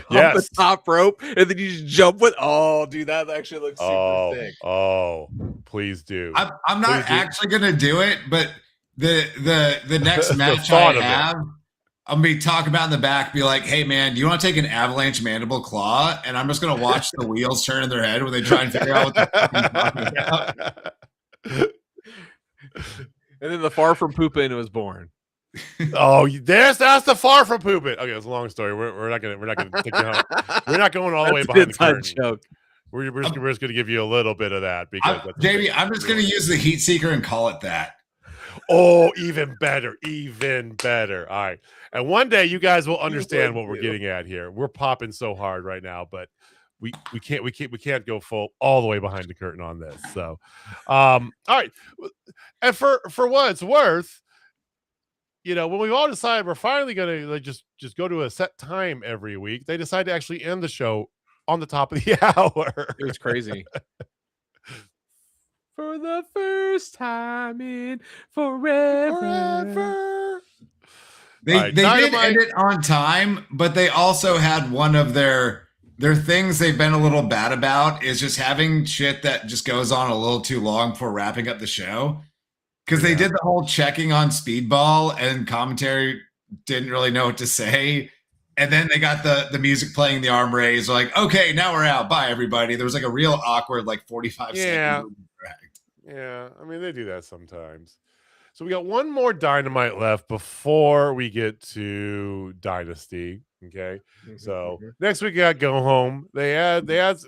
Yes. The top rope, and then you just jump with. Oh, dude, that actually looks super sick. Oh, please do. I'm not actually gonna do it, but the next match I have, I'm gonna be talking about in the back, be like, hey man, do you want to take an avalanche mandible claw? And I'm just gonna watch the wheels turn in their head when they try and figure out what they're talking about. And then the far from pooping was born. Oh, that's the far from pooping. Okay, it's a long story. We're not gonna take you home. We're not going all the way behind the curtain. Joke. We're just gonna give you a little bit of that because Jamie, I'm just gonna use the heat seeker and call it that. Oh, even better. All right. And one day you guys will understand what we're getting at here. We're popping so hard right now, but we can't go all the way behind the curtain on this. So all right. And for what it's worth, when we've all decided we're finally gonna just go to a set time every week, they decide to actually end the show on the top of the hour. It was crazy. For the first time in forever. They did end it on time, but they also had one of their things they've been a little bad about is just having shit that just goes on a little too long before wrapping up the show. Because they did the whole checking on Speedball and commentary didn't really know what to say. And then they got the music playing, the arm raised. They're like, okay, now we're out. Bye, everybody. There was like a real awkward 45 second. Yeah, I mean, they do that sometimes. So we got one more Dynamite left before we get to Dynasty. Okay, so next week got Go Home. They add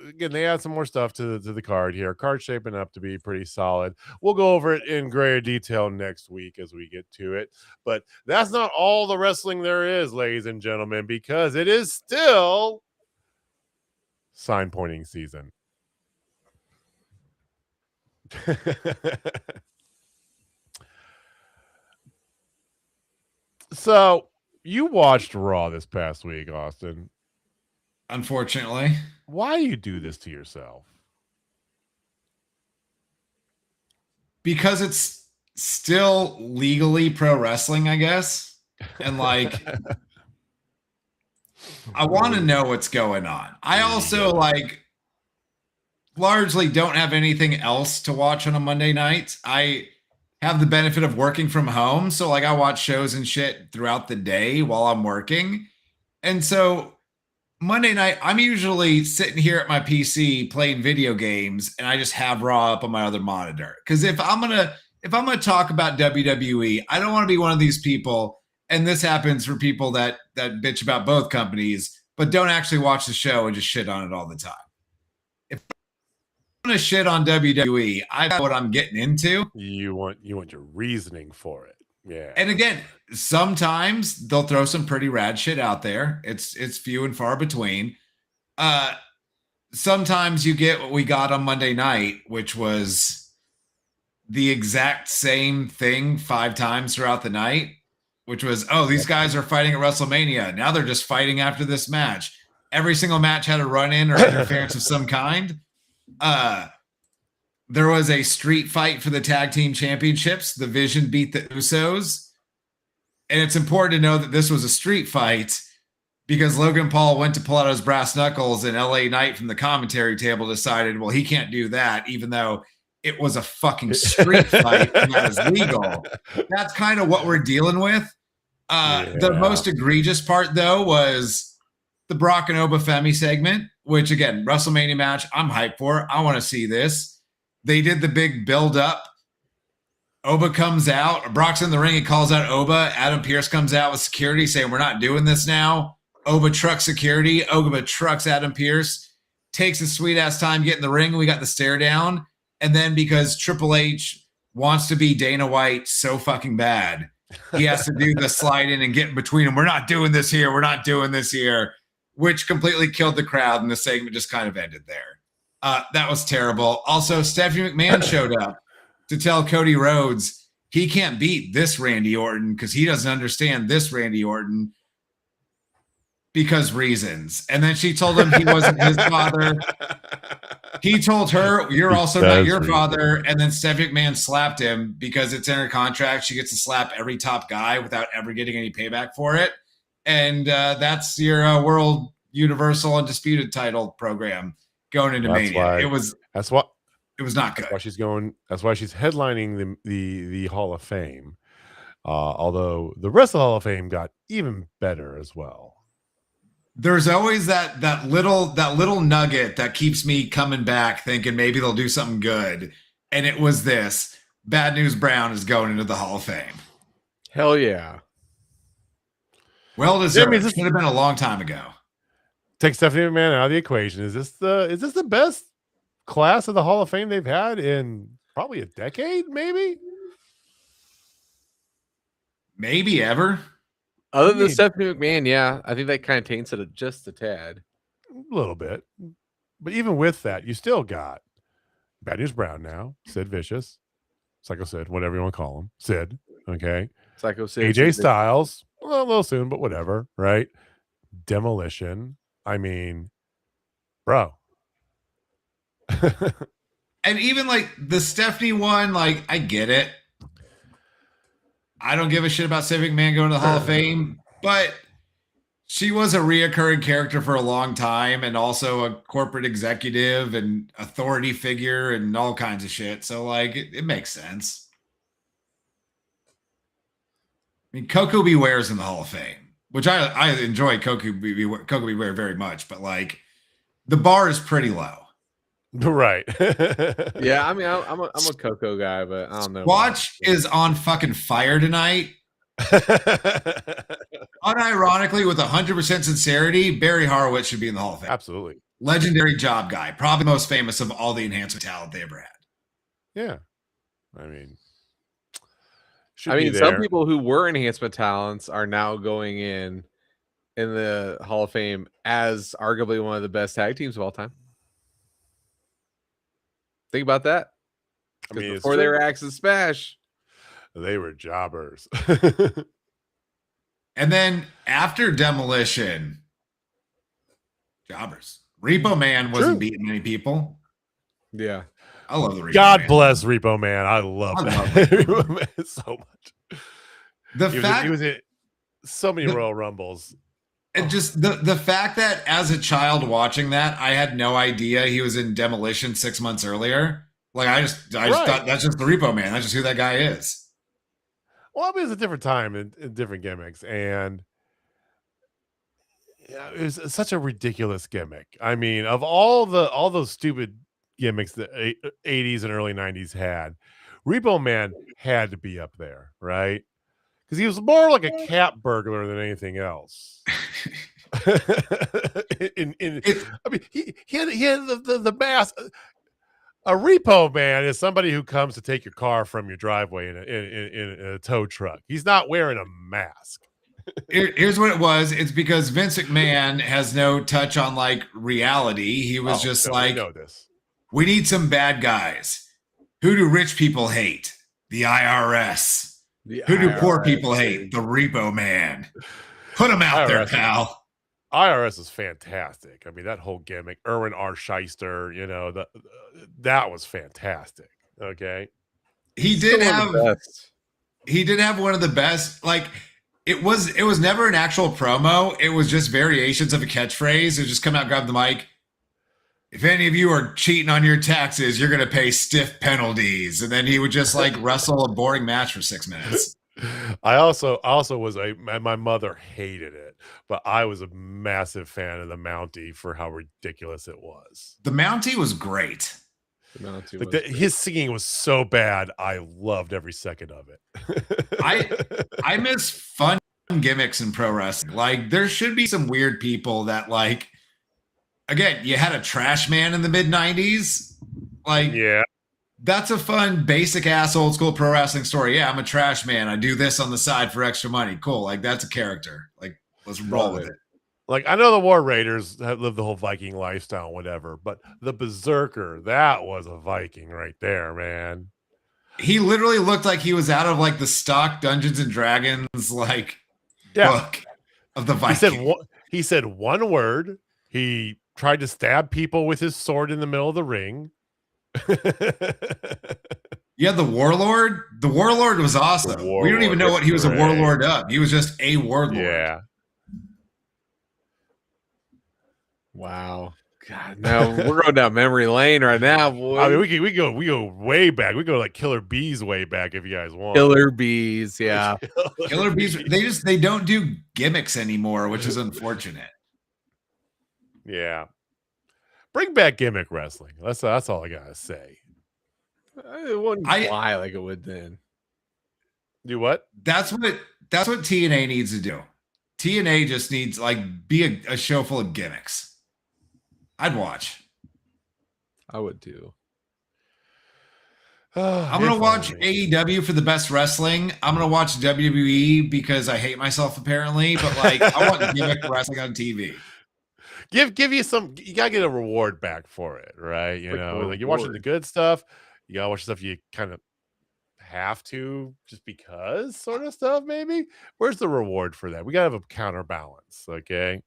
some more stuff to the card here. Card shaping up to be pretty solid. We'll go over it in greater detail next week as we get to it. But that's not all the wrestling there is, ladies and gentlemen, because it is still sign pointing season. So you watched Raw this past week, Austin. Unfortunately. Why do you do this to yourself? Because it's still legally pro wrestling, I guess. And like, I want to know what's going on. I also like largely don't have anything else to watch on a Monday night. I have the benefit of working from home. So like I watch shows and shit throughout the day while I'm working. And so Monday night, I'm usually sitting here at my PC playing video games, and I just have Raw up on my other monitor. Because if I'm gonna talk about WWE, I don't want to be one of these people. And this happens for people that bitch about both companies, but don't actually watch the show and just shit on it all the time. If I'm gonna shit on WWE, I know what I'm getting into. You want your reasoning for it. Yeah. And again, sometimes they'll throw some pretty rad shit out there. It's few and far between. Sometimes you get what we got on Monday night, which was the exact same thing 5 times throughout the night, which was, oh, these guys are fighting at WrestleMania. Now they're just fighting after this match. Every single match had a run-in or interference of some kind. There was a street fight for the tag team championships. The Vision beat the Usos. And it's important to know that this was a street fight because Logan Paul went to pull out his brass knuckles and LA Knight from the commentary table decided, well, he can't do that, even though it was a fucking street fight and that is legal. That's kind of what we're dealing with. The most egregious part, though, was the Brock and Oba Femi segment, which, again, WrestleMania match, I'm hyped for. I want to see this. They did the big build-up. Oba comes out. Brock's in the ring. He calls out Oba. Adam Pearce comes out with security saying, we're not doing this now. Oba trucks security. Oba trucks Adam Pearce. Takes his sweet-ass time getting the ring. We got the stare down. And then because Triple H wants to be Dana White so fucking bad, he has to do the slide in and get in between them. We're not doing this here. We're not doing this here, which completely killed the crowd. And the segment just kind of ended there. That was terrible. Also, Stephanie McMahon showed up to tell Cody Rhodes he can't beat this Randy Orton because he doesn't understand this Randy Orton because reasons. And then she told him he wasn't his father. He told her, you're also not your father. And then Stephanie McMahon slapped him because it's in her contract. She gets to slap every top guy without ever getting any payback for it. And that's your World Universal Undisputed title program going into Mania. It was not good. That's why she's headlining the Hall of Fame. Although the rest of the Hall of Fame got even better as well. There's always that little nugget that keeps me coming back thinking maybe they'll do something good. And it was this. Bad News Brown is going into the Hall of Fame. Hell yeah. Well deserved. It should have been a long time ago. Take Stephanie McMahon out of the equation. Is this the best class of the Hall of Fame they've had in probably a decade, maybe? Maybe ever. Other than Stephanie McMahon, yeah. I think that kind of taints it just a tad. A little bit. But even with that, you still got Bad News Brown now, Sid Vicious, Psycho Sid, whatever you want to call him. Sid, okay? Psycho Sid. AJ Styles, well, a little soon, but whatever, right? Demolition. I mean, bro. And even like the Stephanie one, like I get it. I don't give a shit about Stephanie McMahon going to the Hall of Fame, but she was a reoccurring character for a long time and also a corporate executive and authority figure and all kinds of shit. So like it makes sense. I mean, Coco Beware's in the Hall of Fame, which I enjoy Coco Beware very much, but like the bar is pretty low. Right. Yeah, I mean, I'm a Coco guy, but I don't know. Watch is on fucking fire tonight. Unironically, with 100% sincerity, Barry Horowitz should be in the Hall of Fame. Absolutely. Legendary job guy. Probably the most famous of all the enhancement talent they ever had. Yeah. I mean, some people who were enhancement talents are now going in the Hall of Fame as arguably one of the best tag teams of all time. Think about that. I mean, before they were Axe and Smash, they were jobbers. And then after Demolition, jobbers. Repo Man wasn't beating many people. Yeah. I love the Repo God Man. bless Repo Man. I love that. Repo Man so much. He was in so many Royal Rumbles. And just the fact that as a child watching that, I had no idea he was in Demolition 6 months earlier. Like I just thought that's just the Repo Man. That's just who that guy is. Well, I mean, it's a different time and different gimmicks, and yeah, it was such a ridiculous gimmick. I mean, of all those stupid gimmicks that 80s and early 90s had, Repo Man had to be up there, right? Because he was more like a cat burglar than anything else. I mean, he had the mask. A repo man is somebody who comes to take your car from your driveway in a tow truck. He's not wearing a mask. Here's what it was. It's because Vince McMahon has no touch on like reality. He was we need some bad guys. Who do rich people hate? The IRS. Who do poor people hate? The Repo Man. Put him out there, pal. IRS is fantastic. I mean, that whole gimmick, Erwin R. Shyster, that was fantastic. Okay. He did have one of the best. Like it was never an actual promo. It was just variations of a catchphrase. It would just come out, grab the mic. If any of you are cheating on your taxes, you're going to pay stiff penalties. And then he would just like wrestle a boring match for 6 minutes. I also was my mother hated it, but I was a massive fan of the Mountie for how ridiculous it was. The Mountie was great. His singing was so bad. I loved every second of it. I miss fun gimmicks in pro wrestling. Like there should be some weird people that like, again, you had a trash man in the mid 90s. Like, yeah. That's a fun, basic ass old school pro wrestling story. Yeah, I'm a trash man. I do this on the side for extra money. Cool. Like that's a character. Like let's roll with it. Like I know the War Raiders have lived the whole Viking lifestyle, whatever, but the Berserker, that was a Viking right there, man. He literally looked like he was out of like the stock Dungeons and Dragons book of the Viking. He said one word. He tried to stab people with his sword in the middle of the ring. Yeah, the Warlord. The Warlord was awesome. We don't even know what he was a warlord of. He was just a warlord. Yeah. Wow. God, no, we're going down memory lane right now, boy. I mean, we go way back. We go like Killer Bees way back if you guys want. Killer Bees, yeah. Killer Bees. They don't do gimmicks anymore, which is unfortunate. Yeah. Bring back gimmick wrestling. That's all I gotta say. It wouldn't fly like it would then. Do what? That's what TNA needs to do. TNA just needs be a show full of gimmicks. I'd watch. I would too. I'm gonna watch AEW for the best wrestling. I'm gonna watch WWE because I hate myself apparently, but I want gimmick wrestling on TV. Give you some. You gotta get a reward back for it, right? You're watching the good stuff. You gotta watch stuff you kind of have to just because sort of stuff. Maybe where's the reward for that? We gotta have a counterbalance. Okay.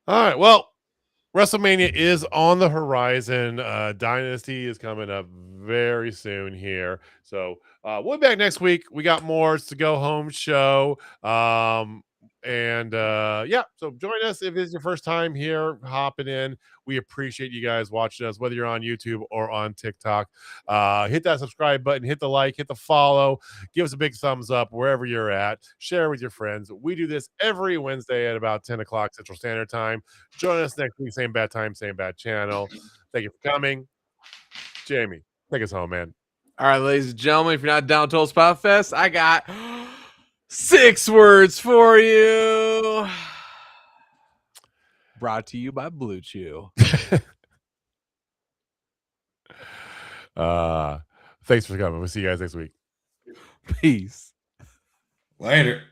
All right. Well, WrestleMania is on the horizon. Dynasty is coming up very soon here. So we'll be back next week. We got more. It's to go home show. So join us if it's your first time here hopping in. We appreciate you guys watching us, whether you're on YouTube or on TikTok. Hit that subscribe button, hit the like, hit the follow, give us a big thumbs up wherever you're at. Share with your friends. We do this every Wednesday at about 10 o'clock Central Standard Time. Join us next week, same bad time, same bad channel. Thank you for coming. Jamie, take us home, man. All right, ladies and gentlemen, if you're not down to Spotfest, I got 6 words for you. Brought to you by Blue Chew. Thanks for coming. We'll see you guys next week. Peace. Later.